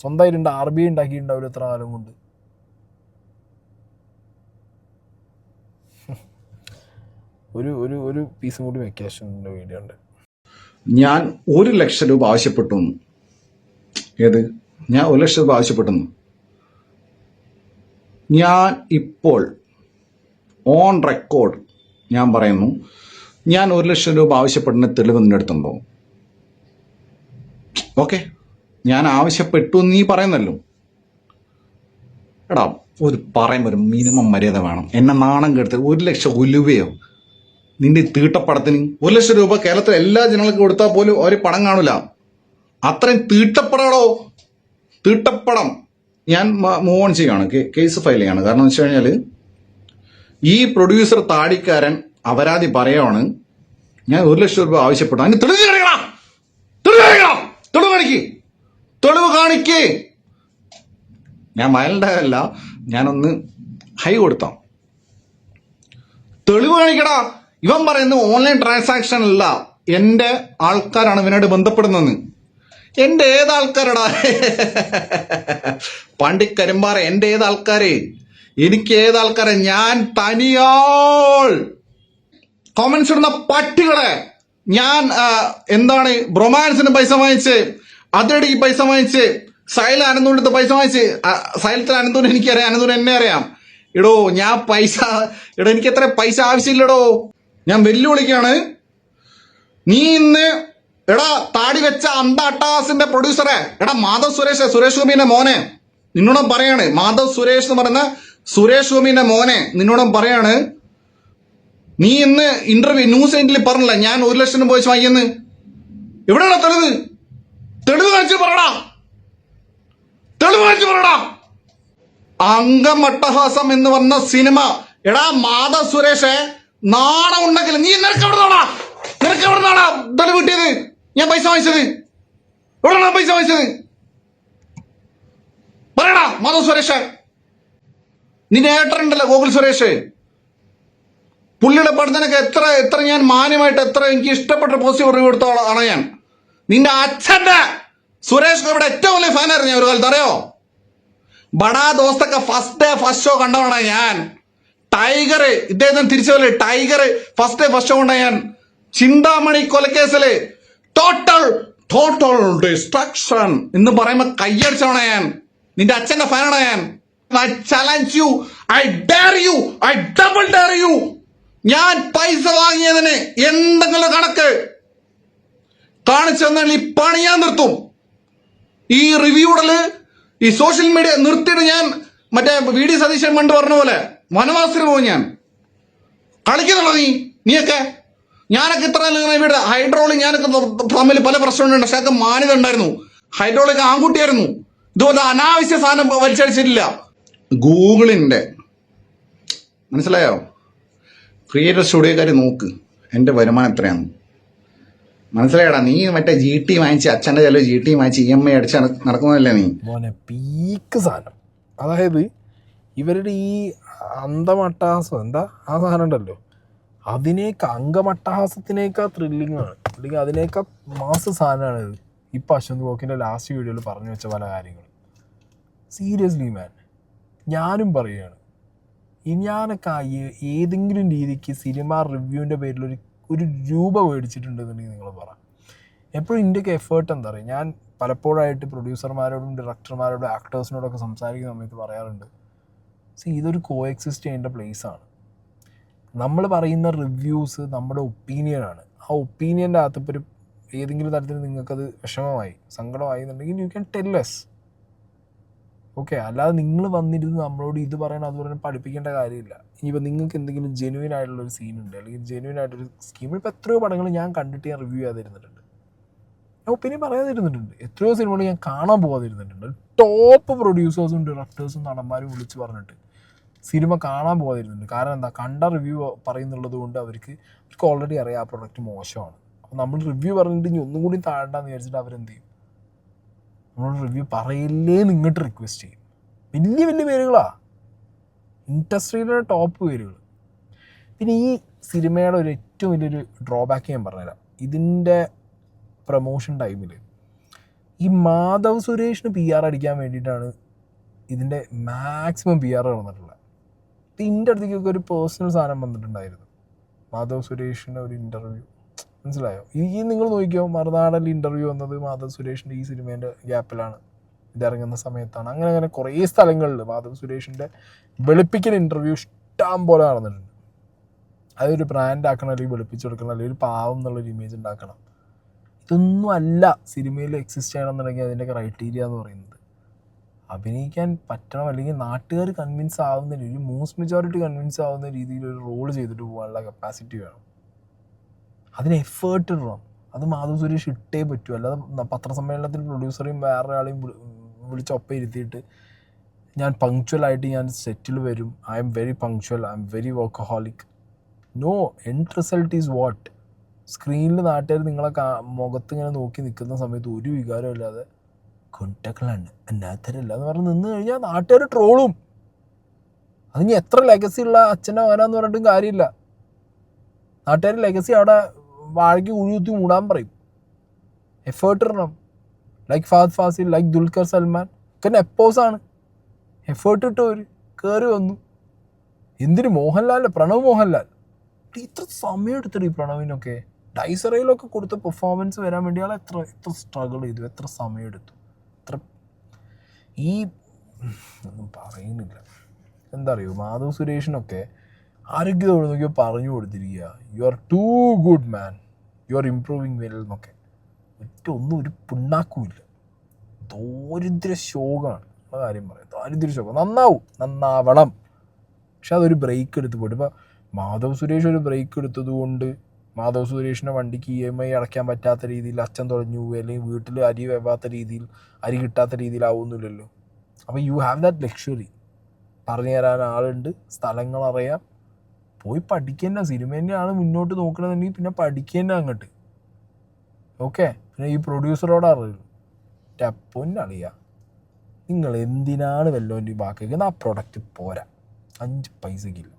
സ്വന്തമായിട്ടുണ്ട്, RBI ഉണ്ടാക്കിയിട്ടുണ്ടാവില്ല എത്ര കാലം കൊണ്ട്. ഒരു പീസും കൂടി വെക്കേഷൻ്റെ വീഡിയോ ഉണ്ട്. ഞാൻ 1 ലക്ഷം രൂപ ആവശ്യപ്പെട്ടു. ഏത്? ഞാൻ 1 ലക്ഷം രൂപ ആവശ്യപ്പെട്ടു. ഞാൻ ഇപ്പോൾ ഓൺ റെക്കോർഡ് ഞാൻ പറയുന്നു, ഞാൻ 1 ലക്ഷം രൂപ ആവശ്യപ്പെടുന്ന തെളിവ് നിന്റെ അടുത്തുണ്ടോ? ഓക്കെ, ഞാൻ ആവശ്യപ്പെട്ടു നീ പറയുന്നല്ലോ. എടാ, പറയുമ്പോൾ ഒരു മിനിമം മര്യാദ വേണം. എന്നെ നാണം കെടുത്ത് 1 ലക്ഷം ഉലുവയോ നിന്റെ തീട്ടപ്പടത്തിന്? 1 ലക്ഷം രൂപ കേരളത്തിലെ എല്ലാ ജനങ്ങൾക്കും കൊടുത്താൽ പോലും ഒരു പണം കാണൂല. അത്രയും തീട്ടപ്പടോ, തീട്ടപ്പടം. ഞാൻ മൂവ് ഓൺ ചെയ്യാണ്, കേസ് ഫയൽ ചെയ്യാണ്. കാരണം എന്ന് വെച്ച് കഴിഞ്ഞാൽ ഈ പ്രൊഡ്യൂസർ താടിക്കാരൻ അപരാധി പറയാണ് ഞാൻ 1 ലക്ഷം രൂപ ആവശ്യപ്പെട്ടു. അതിന് തെളിവ് കാണിക്കേ. ഞാൻ വയലൻ്റല്ല, ഞാനൊന്ന് ഹൈ കൊടുത്താം. തെളിവ് കാണിക്കടാ. ഇവൻ പറയുന്നത് ഓൺലൈൻ ട്രാൻസാക്ഷൻ അല്ല, എൻ്റെ ആൾക്കാരാണ് ഇവനോട് ബന്ധപ്പെടുന്നത്. എൻ്റെ ഏത് ആൾക്കാരടാ പണ്ടിക്കരിമ്പാറ, എൻ്റെ ഏത് ആൾക്കാരെ, എനിക്ക് ഏത് ആൾക്കാരെ? ഞാൻ തനിയാൾ. കോമൻസ് ഇടുന്ന പട്ടികളെ ഞാൻ എന്താണ് ബ്രൊമാൻസിന് പൈസ വാങ്ങിച്ച്, അതിരടിക്ക് പൈസ വാങ്ങിച്ച്, സൈല അനന്തൂരിന്റെ പൈസ വാങ്ങിച്ച്. സൈലത്തിൽ അനന്തൂർ എനിക്കറിയാം, അനന്തൂർ എന്നെ അറിയാം. എടോ ഞാൻ പൈസ, എടോ എനിക്ക് എത്ര പൈസ ആവശ്യമില്ലടോ. ഞാൻ വെല്ലുവിളിക്കാണ്. നീ ഇന്ന് എടാ താടി വെച്ച അട്ടാസിന്റെ പ്രൊഡ്യൂസറെ, എടാ മാധവ് സുരേഷ്, സുരേഷ് ഗോപിന്റെ മോനെ, നിന്നോടും പറയാണ്, മാധവ് സുരേഷ് എന്ന് പറയുന്ന സുരേഷ് ഗോപിന്റെ മോനെ നിന്നോടും പറയാണ്, നീ ഇന്ന് ഇന്റർവ്യൂ ന്യൂസ് എയ്റ്റിൽ പറഞ്ഞില്ല ഞാൻ 1 ലക്ഷം പോയി വാങ്ങിയെന്ന്. എവിടെയാണോ തെളിവ്? തെളിവ് കാണിച്ചു പറയടാ, തെളിവ് കാണിച്ചു പറയടാ. അംഗമട്ടഹാസം എന്ന് പറഞ്ഞ സിനിമ, എടാ മാധവ് സുരേഷ് നാണം ഉണ്ടെങ്കിൽ നീ നിനക്ക് എവിടുന്നാടാ തെളിവ് കിട്ടിയത്? ഞാൻ പൈസ വാങ്ങിച്ചത് എവിടെയാണ് പൈസ വാങ്ങിച്ചത്? പറയടാ മാധവ് സുരേഷ്. നിന്റെ ഏട്ടനുണ്ടല്ലോ ഗോകുൽ സുരേഷ്, പുള്ളിയുടെ പഠനത്തിനൊക്കെ എത്ര ഞാൻ മാന്യമായിട്ട് എത്ര എനിക്ക് ഇഷ്ടപ്പെട്ട പോസിറ്റീവ് റിവ്യൂ എടുത്ത ആളാണ് ഞാൻ. നിന്റെ അച്ഛന്റെ സുരേഷ് ഗോപിയുടെ ഏറ്റവും വലിയ ഫാനായിരുന്നു ഞാൻ ഒരു കാലത്ത്, അറിയോ? ബടാ ദോസ്തൊക്കെ ഫസ്റ്റ് ഷോ കണ്ടവണ ഞാൻ. ടൈഗർ, ഇദ്ദേഹം തിരിച്ചു ടൈഗർ ഫസ്റ്റ് ഷോ കണ്ട ഞാൻ. ചിന്താമണി കൊലക്കേസില് ടോട്ടൽ ഡിസ്ട്രക്ഷൻ എന്ന് പറയുമ്പോ കയ്യടിച്ചവണ ഞാൻ. നിന്റെ അച്ഛന്റെ ഫാനാണ് ഞാൻ. I challenge you, I dare you, I double dare you. ഞാൻ പൈസ വാങ്ങിയതിന് എന്തെങ്കിലും കണക്ക് കാണിച്ചു തന്നാൽ ഈ പണി ഞാൻ നിർത്തും. ഈ റിവ്യൂടല് ഈ സോഷ്യൽ മീഡിയ നിർത്തിയിട്ട് ഞാൻ മറ്റേ VD സതീശൻ പണ്ട് പറഞ്ഞ പോലെ വനവാസത്തിന് പോകും. ഞാൻ കളിക്കുന്നുള്ളൂ നീയൊക്കെ. ഞാനൊക്കെ ഇത്ര ഇവിടെ ഹൈഡ്രോളിക് ഞാനൊക്കെ തമ്മിൽ പല പ്രശ്നങ്ങളുണ്ട്, പക്ഷെ അതൊക്കെ മാന്യത ഉണ്ടായിരുന്നു. ഹൈഡ്രോളിക് ആൺകുട്ടിയായിരുന്നു. ഇതുപോലെ അനാവശ്യ സാധനം വലിച്ചടിച്ചിട്ടില്ല. ഗൂഗിളിന്റെ മനസ്സിലായോ? ക്രിയേറ്റർ സ്റ്റുഡിയോക്കാർ നോക്ക് എൻ്റെ വരുമാനം എത്രയാണ്, മനസ്സിലായടാ? നീ മറ്റേ GT വാങ്ങിച്ച് അച്ഛൻ്റെ ചില GT വാങ്ങിച്ച് EMI അടിച്ച് നടക്കുന്നതല്ലേ നീ മോനെ? പീക്ക് സാധനം. അതായത് ഇവരുടെ ഈ അന്തമട്ടഹാസം എന്താ ആ സാധനം ഉണ്ടല്ലോ, അംഗമട്ടഹാസത്തിനേക്കാൾ ത്രില്ലിംഗ് ആണ്, അല്ലെങ്കിൽ അതിനേക്കാൾ മാസ സാധനമാണ് ഇത്. ഇപ്പം അശ്വന്ത് ഗോക്കിൻ്റെ ലാസ്റ്റ് വീഡിയോയിൽ പറഞ്ഞു വെച്ച പല കാര്യങ്ങൾ സീരിയസ്ലി മാൻ, ഞാനും പറയുകയാണ്. ഞാനൊക്കെ ഏതെങ്കിലും രീതിക്ക് സിനിമ റിവ്യൂവിൻ്റെ പേരിൽ ഒരു രൂപ മേടിച്ചിട്ടുണ്ടെന്നുണ്ടെങ്കിൽ നിങ്ങൾ പറ. എപ്പോഴും ഇന്ത്യക്ക് എഫേർട്ട് എന്താ പറയുക, ഞാൻ പലപ്പോഴായിട്ട് പ്രൊഡ്യൂസർമാരോടും ഡയറക്ടർമാരോടും ആക്ടേഴ്സിനോടൊക്കെ സംസാരിക്കുന്ന സമയത്ത് പറയാറുണ്ട്, ഇതൊരു കോ എക്സിസ്റ്റ് ചെയ്യേണ്ട പ്ലേസാണ്. നമ്മൾ പറയുന്ന റിവ്യൂസ് നമ്മുടെ ഒപ്പീനിയനാണ്. ആ ഒപ്പീനിയൻ്റെ അകത്ത് ഇപ്പോൾ ഏതെങ്കിലും തരത്തിൽ നിങ്ങൾക്കത് വിഷമമായി സങ്കടമായി എന്നുണ്ടെങ്കിൽ you can tell us. Okay, അല്ലാതെ നിങ്ങൾ വന്നിരുന്ന് നമ്മളോട് ഇത് പറയണം അത് പറയണം പഠിപ്പിക്കേണ്ട കാര്യമില്ല. ഇനിയിപ്പോൾ നിങ്ങൾക്ക് എന്തെങ്കിലും ജെന്യുവൻ ആയിട്ടുള്ളൊരു സീനുണ്ട് അല്ലെങ്കിൽ ജെന്യുവൻ ആയിട്ടൊരു സ്കീം, ഇപ്പോൾ എത്രയോ പടങ്ങൾ ഞാൻ കണ്ടിട്ട് ഞാൻ റിവ്യൂ ചെയ്യാതിരുന്നിട്ടുണ്ട്, ഞാൻ ഒപ്പീനിയൻ പറയാതിരുന്നിട്ടുണ്ട്. എത്രയോ സിനിമകൾ ഞാൻ കാണാൻ പോകാതിരുന്നിട്ടുണ്ട്. ടോപ്പ് പ്രൊഡ്യൂസേഴ്സും ഡയറക്ടേഴ്സും നടന്മാരും വിളിച്ച് പറഞ്ഞിട്ട് സിനിമ കാണാൻ പോകാതിരുന്നുണ്ട്. കാരണം എന്താ, കണ്ട റിവ്യൂ പറയുന്നുള്ളത് കൊണ്ട് അവർക്ക് ഓൾറെഡി അറിയാം ആ പ്രൊഡക്റ്റ് മോശമാണ്. അപ്പോൾ നമ്മൾ റിവ്യൂ പറഞ്ഞിട്ട് ഇനി ഒന്നും കൂടി താഴണ്ടെന്ന് വിചാരിച്ചിട്ട് അവരെന്ത് ചെയ്യും, നമ്മളോട് റിവ്യൂ പറയില്ലേ നിങ്ങോട്ട് റിക്വസ്റ്റ് ചെയ്യും. വലിയ വലിയ പേരുകളാണ്, ഇൻഡസ്ട്രിയിലെ ടോപ്പ് പേരുകൾ. പിന്നെ ഈ സിനിമയുടെ ഒരു ഏറ്റവും വലിയൊരു ഡ്രോബാക്ക് ഞാൻ പറഞ്ഞുതരാം. ഇതിൻ്റെ പ്രൊമോഷൻ ടൈമിൽ ഈ മാധവ് സുരേഷിന് PR അടിക്കാൻ വേണ്ടിയിട്ടാണ് ഇതിൻ്റെ മാക്സിമം PR നടന്നിട്ടുള്ളത്. ഇപ്പം എൻ്റെ അടുത്തേക്കൊക്കെ ഒരു പേഴ്സണൽ സാധനം വന്നിട്ടുണ്ടായിരുന്നു, മാധവ് സുരേഷിൻ്റെ ഒരു ഇൻ്റർവ്യൂ. മനസ്സിലായോ? ഈ നിങ്ങൾ നോക്കിയോ, മറുനാടനിൽ ഇൻ്റർവ്യൂ വന്നത് മാധവ് സുരേഷിൻ്റെ ഈ സിനിമേൻ്റെ ഗ്യാപ്പിലാണ്, ഇതിറങ്ങുന്ന സമയത്താണ്. അങ്ങനെ കുറേ സ്ഥലങ്ങളിൽ മാധവ് സുരേഷിൻ്റെ വെളുപ്പിക്കൽ ഇൻ്റർവ്യൂ ഇഷ്ടം പോലെ നടന്നിട്ടുണ്ട്. അതൊരു ബ്രാൻഡ് ആക്കണം, അല്ലെങ്കിൽ വെളുപ്പിച്ച് കൊടുക്കണം, അല്ലെങ്കിൽ ഒരു പാവം എന്നുള്ളൊരു ഇമേജ് ഉണ്ടാക്കണം. ഇതൊന്നും അല്ല സിനിമയിൽ എക്സിസ്റ്റ് ചെയ്യണമെന്നുണ്ടെങ്കിൽ അതിൻ്റെ ക്രൈറ്റീരിയ എന്ന് പറയുന്നത്. അഭിനയിക്കാൻ പറ്റണം, അല്ലെങ്കിൽ നാട്ടുകാർ കൺവിൻസ് ആവുന്ന രീതിയിൽ, മോസ്റ്റ് മെജോറിറ്റി കൺവിൻസ് ആവുന്ന രീതിയിൽ ഒരു റോൾ ചെയ്തിട്ട് പോകാനുള്ള കപ്പാസിറ്റി വേണം. അതിന് എഫേർട്ട് ഇടണം. അത് മാധവ് സുരേഷ് ഇട്ടേ പറ്റൂ. അല്ലാതെ പത്രസമ്മേളനത്തിൽ പ്രൊഡ്യൂസറെയും വേറെ ആളെയും വിളിച്ചൊപ്പം ഇരുത്തിയിട്ട് ഞാൻ പങ്ക്ച്വലായിട്ട് ഞാൻ സെറ്റിൽ വരും, I'm very punctual, I'm very workaholic. No, end result is what. സ്ക്രീനിൽ നാട്ടുകാർ നിങ്ങളെ മുഖത്ത് ഇങ്ങനെ നോക്കി നിൽക്കുന്ന സമയത്ത് ഒരു വികാരം ഇല്ലാതെ കുണ്ടക്കളാണ് അന്നാത്തരല്ല എന്ന് പറഞ്ഞ് നിന്ന് കഴിഞ്ഞാൽ നാട്ടുകാർ ട്രോളും. അത് ഇനി എത്ര ലെഗസി ഉള്ള അച്ഛൻ്റെ മകനാന്ന് പറഞ്ഞിട്ടും കാര്യമില്ല. നാട്ടുകാർ ലെഗസി അവിടെ വാഴയ്ക്ക് കുഴികുത്തി മൂടാൻ പറയും. എഫേർട്ട് ഇടണം. ലൈക്ക് ഫഹദ് ഫാസിൽ, ലൈക്ക് ദുൽഖർ സൽമാൻ ഒക്കെ നെപ്പോസാണ്. എഫേർട്ട് ഇട്ടവർ കയറി വന്നു. എന്തിന് മോഹൻലാൽ, പ്രണവ് മോഹൻലാൽ ഇത്ര സമയം എടുത്തിട്ട് ഈ പ്രണവിനൊക്കെ ഡൈസറയിലൊക്കെ കൊടുത്ത പെർഫോമൻസ് വരാൻ വേണ്ടി ആൾ എത്ര സ്ട്രഗിൾ ചെയ്തു, എത്ര സമയം എടുത്തു. എത്ര ഈ ഒന്നും പറയുന്നില്ല. എന്താ അറിയോ, മാധവ് സുരേഷിനൊക്കെ ആരോഗ്യം നോക്കിയോ പറഞ്ഞു കൊടുത്തിരിക്കുക, you are too good man, you are improving well എന്നൊക്കെ. ഒന്നും ഒരു പിണ്ണാക്കുമില്ല. ദാരിദ്ര്യ ശോകമാണ് ഉള്ള കാര്യം പറയാം. ദാരിദ്ര്യ ശോകം. നന്നാവണം. പക്ഷെ അതൊരു ബ്രേക്ക് എടുത്ത് പോയിട്ട് ഇപ്പോൾ മാധവ് സുരേഷ് ഒരു ബ്രേക്ക് എടുത്തത് കൊണ്ട് മാധവ് സുരേഷിൻ്റെ വണ്ടിക്ക് EMI അടയ്ക്കാൻ പറ്റാത്ത രീതിയിൽ അച്ഛൻ തുഴഞ്ഞു പോയി, അല്ലെങ്കിൽ വീട്ടിൽ അരി വെവാത്ത രീതിയിൽ, അരി കിട്ടാത്ത രീതിയിലാവുന്നില്ലല്ലോ. അപ്പോൾ യു ഹാവ് ദാറ്റ് ലക്ഷറി. പറഞ്ഞു തരാൻ ആളുണ്ട്, സ്ഥലങ്ങളറിയാം, പോയി പഠിക്കുക. സിനിമ തന്നെയാണ് മുന്നോട്ട് നോക്കണമെന്നുണ്ടെങ്കിൽ പിന്നെ പഠിക്കുക അങ്ങോട്ട്. ഓക്കെ. പിന്നെ ഈ പ്രൊഡ്യൂസറോട് അറിയുള്ളൂ, പൊന്നളിയ നിങ്ങൾ എന്തിനാണ് വല്ലവൻ്റെ ബാക്കിക്കുന്നത്, ആ പ്രൊഡക്റ്റ് പോരാ, 5 പൈസക്കില്ല.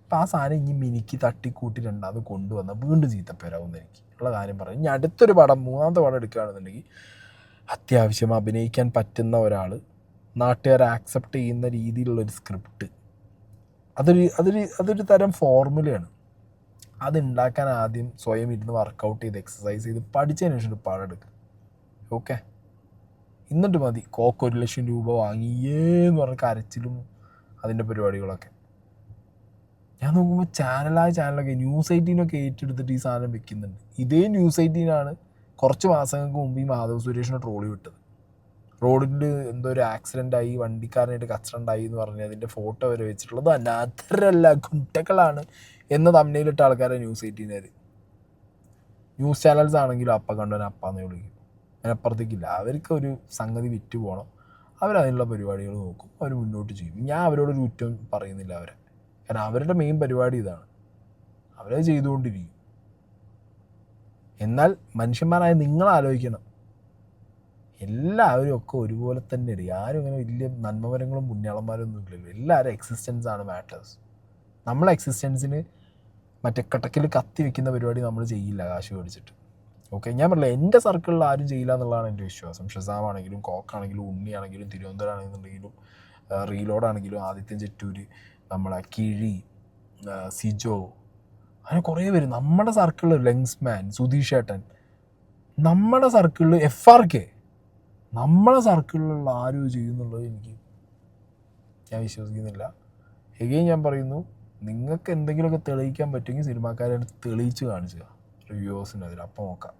അപ്പോൾ ആ സാധനം ഇനി മിനിക്ക് തട്ടിക്കൂട്ടി രണ്ടാമത് കൊണ്ടുവന്നാൽ വീണ്ടും ചീത്തപ്പേരാവുന്ന എനിക്ക് ഉള്ള കാര്യം പറയും. ഇനി അടുത്തൊരു പടം, 3ാമത്തെ പടം എടുക്കുകയാണെന്നുണ്ടെങ്കിൽ അത്യാവശ്യം അഭിനയിക്കാൻ പറ്റുന്ന ഒരാൾ, നാട്ടുകാർ ആക്സെപ്റ്റ് ചെയ്യുന്ന രീതിയിലുള്ളൊരു സ്ക്രിപ്റ്റ്, അതൊരു തരം ഫോർമുലയാണ്. അതുണ്ടാക്കാൻ ആദ്യം സ്വയം ഇരുന്ന് വർക്കൗട്ട് ചെയ്ത് എക്സസൈസ് ചെയ്ത് പഠിച്ചതിന് ശേഷം ഒരു പടം എടുക്കുക. ഓക്കെ. എന്നിട്ട് മതി 1 ലക്ഷം രൂപ വാങ്ങിയേന്ന് പറഞ്ഞ കരച്ചിലും അതിൻ്റെ പരിപാടികളൊക്കെ. ഞാൻ നോക്കുമ്പോൾ ചാനലൊക്കെ ന്യൂസ് 18 ഏറ്റെടുത്തിട്ട് ഈ സാധനം വെക്കുന്നുണ്ട്. ഇതേ ന്യൂസ് 18 കുറച്ച് മാസങ്ങൾക്ക് മുമ്പ് ഈ മാധവ് സുരേഷിനെ ട്രോളി വിട്ടത്. റോഡിൽ എന്തോ ഒരു ആക്സിഡൻ്റ് ആയി, വണ്ടിക്കാരനായിട്ട് കച്ചറുണ്ടായി എന്ന് പറഞ്ഞ് അതിൻ്റെ ഫോട്ടോ വരെ വെച്ചിട്ടുള്ളത് അനാഥരല്ല, ഗുണ്ടകളാണ് എന്ന് തമ്മിലിട്ട ആൾക്കാരെ ന്യൂസ് 18 ന്യൂസ് ചാനൽസ് ആണെങ്കിലും അപ്പം കണ്ടവനെ അപ്പാന്നേ വിളിക്കും. അതിനപ്പുറത്തേക്കില്ല. അവർക്ക് ഒരു സംഗതി വിറ്റ് പോകണം, അവരതിനുള്ള പരിപാടികൾ നോക്കും, അവർ മുന്നോട്ട് ചെയ്യും. ഞാൻ അവരോടൊരു കുറ്റം പറയുന്നില്ല അവരെ, കാരണം അവരുടെ മെയിൻ പരിപാടി ഇതാണ്, അവരത് ചെയ്തുകൊണ്ടിരിക്കും. എന്നാൽ മനുഷ്യന്മാരായ നിങ്ങൾ ആലോചിക്കണം, എല്ലാവരും ഒക്കെ ഒരുപോലെ തന്നെ ഇടുക. ആരും അങ്ങനെ വലിയ നന്മമരങ്ങളും പുണ്യാളന്മാരൊന്നും ഇല്ലല്ലോ. എല്ലാവരും എക്സിസ്റ്റൻസ് ആണ് മാറ്റേഴ്സ്. നമ്മളെ എക്സിസ്റ്റൻസിന് മറ്റേ കട്ടക്കിൽ കത്തി വെക്കുന്ന പരിപാടി നമ്മൾ ചെയ്യില്ല കാശ് മേടിച്ചിട്ട്. ഓക്കെ. ഞാൻ പറഞ്ഞില്ല, എൻ്റെ സർക്കിളിൽ ആരും ചെയ്യില്ല എന്നുള്ളതാണ് എൻ്റെ വിശ്വാസം. ഷസാമാണെങ്കിലും, കോക്കാണെങ്കിലും, ഉണ്ണിയാണെങ്കിലും, തിരുവനന്തപുരം ആണെന്നുണ്ടെങ്കിലും, റീലോഡാണെങ്കിലും, ആദിത്യൻ ചെറ്റൂർ, നമ്മളെ കിഴി, സിജോ, അങ്ങനെ കുറേ പേര് നമ്മുടെ സർക്കിളിൽ, ലെങ്സ്മാൻ, സുധീഷ് ഏട്ടൻ, നമ്മുടെ സർക്കിളിൽ FRK, നമ്മളെ സർക്കിളിലുള്ള ആരും ചെയ്യുന്നുള്ളത് ഞാൻ വിശ്വസിക്കുന്നില്ല. എഗെയിൻ ഞാൻ പറയുന്നു, നിങ്ങൾക്ക് എന്തെങ്കിലുമൊക്കെ തെളിയിക്കാൻ പറ്റുമെങ്കിൽ സിനിമാക്കാരെ തെളിയിച്ച് കാണിച്ചുക റിവ്യൂവേഴ്സിനെതിരെ, അപ്പം നോക്കാം.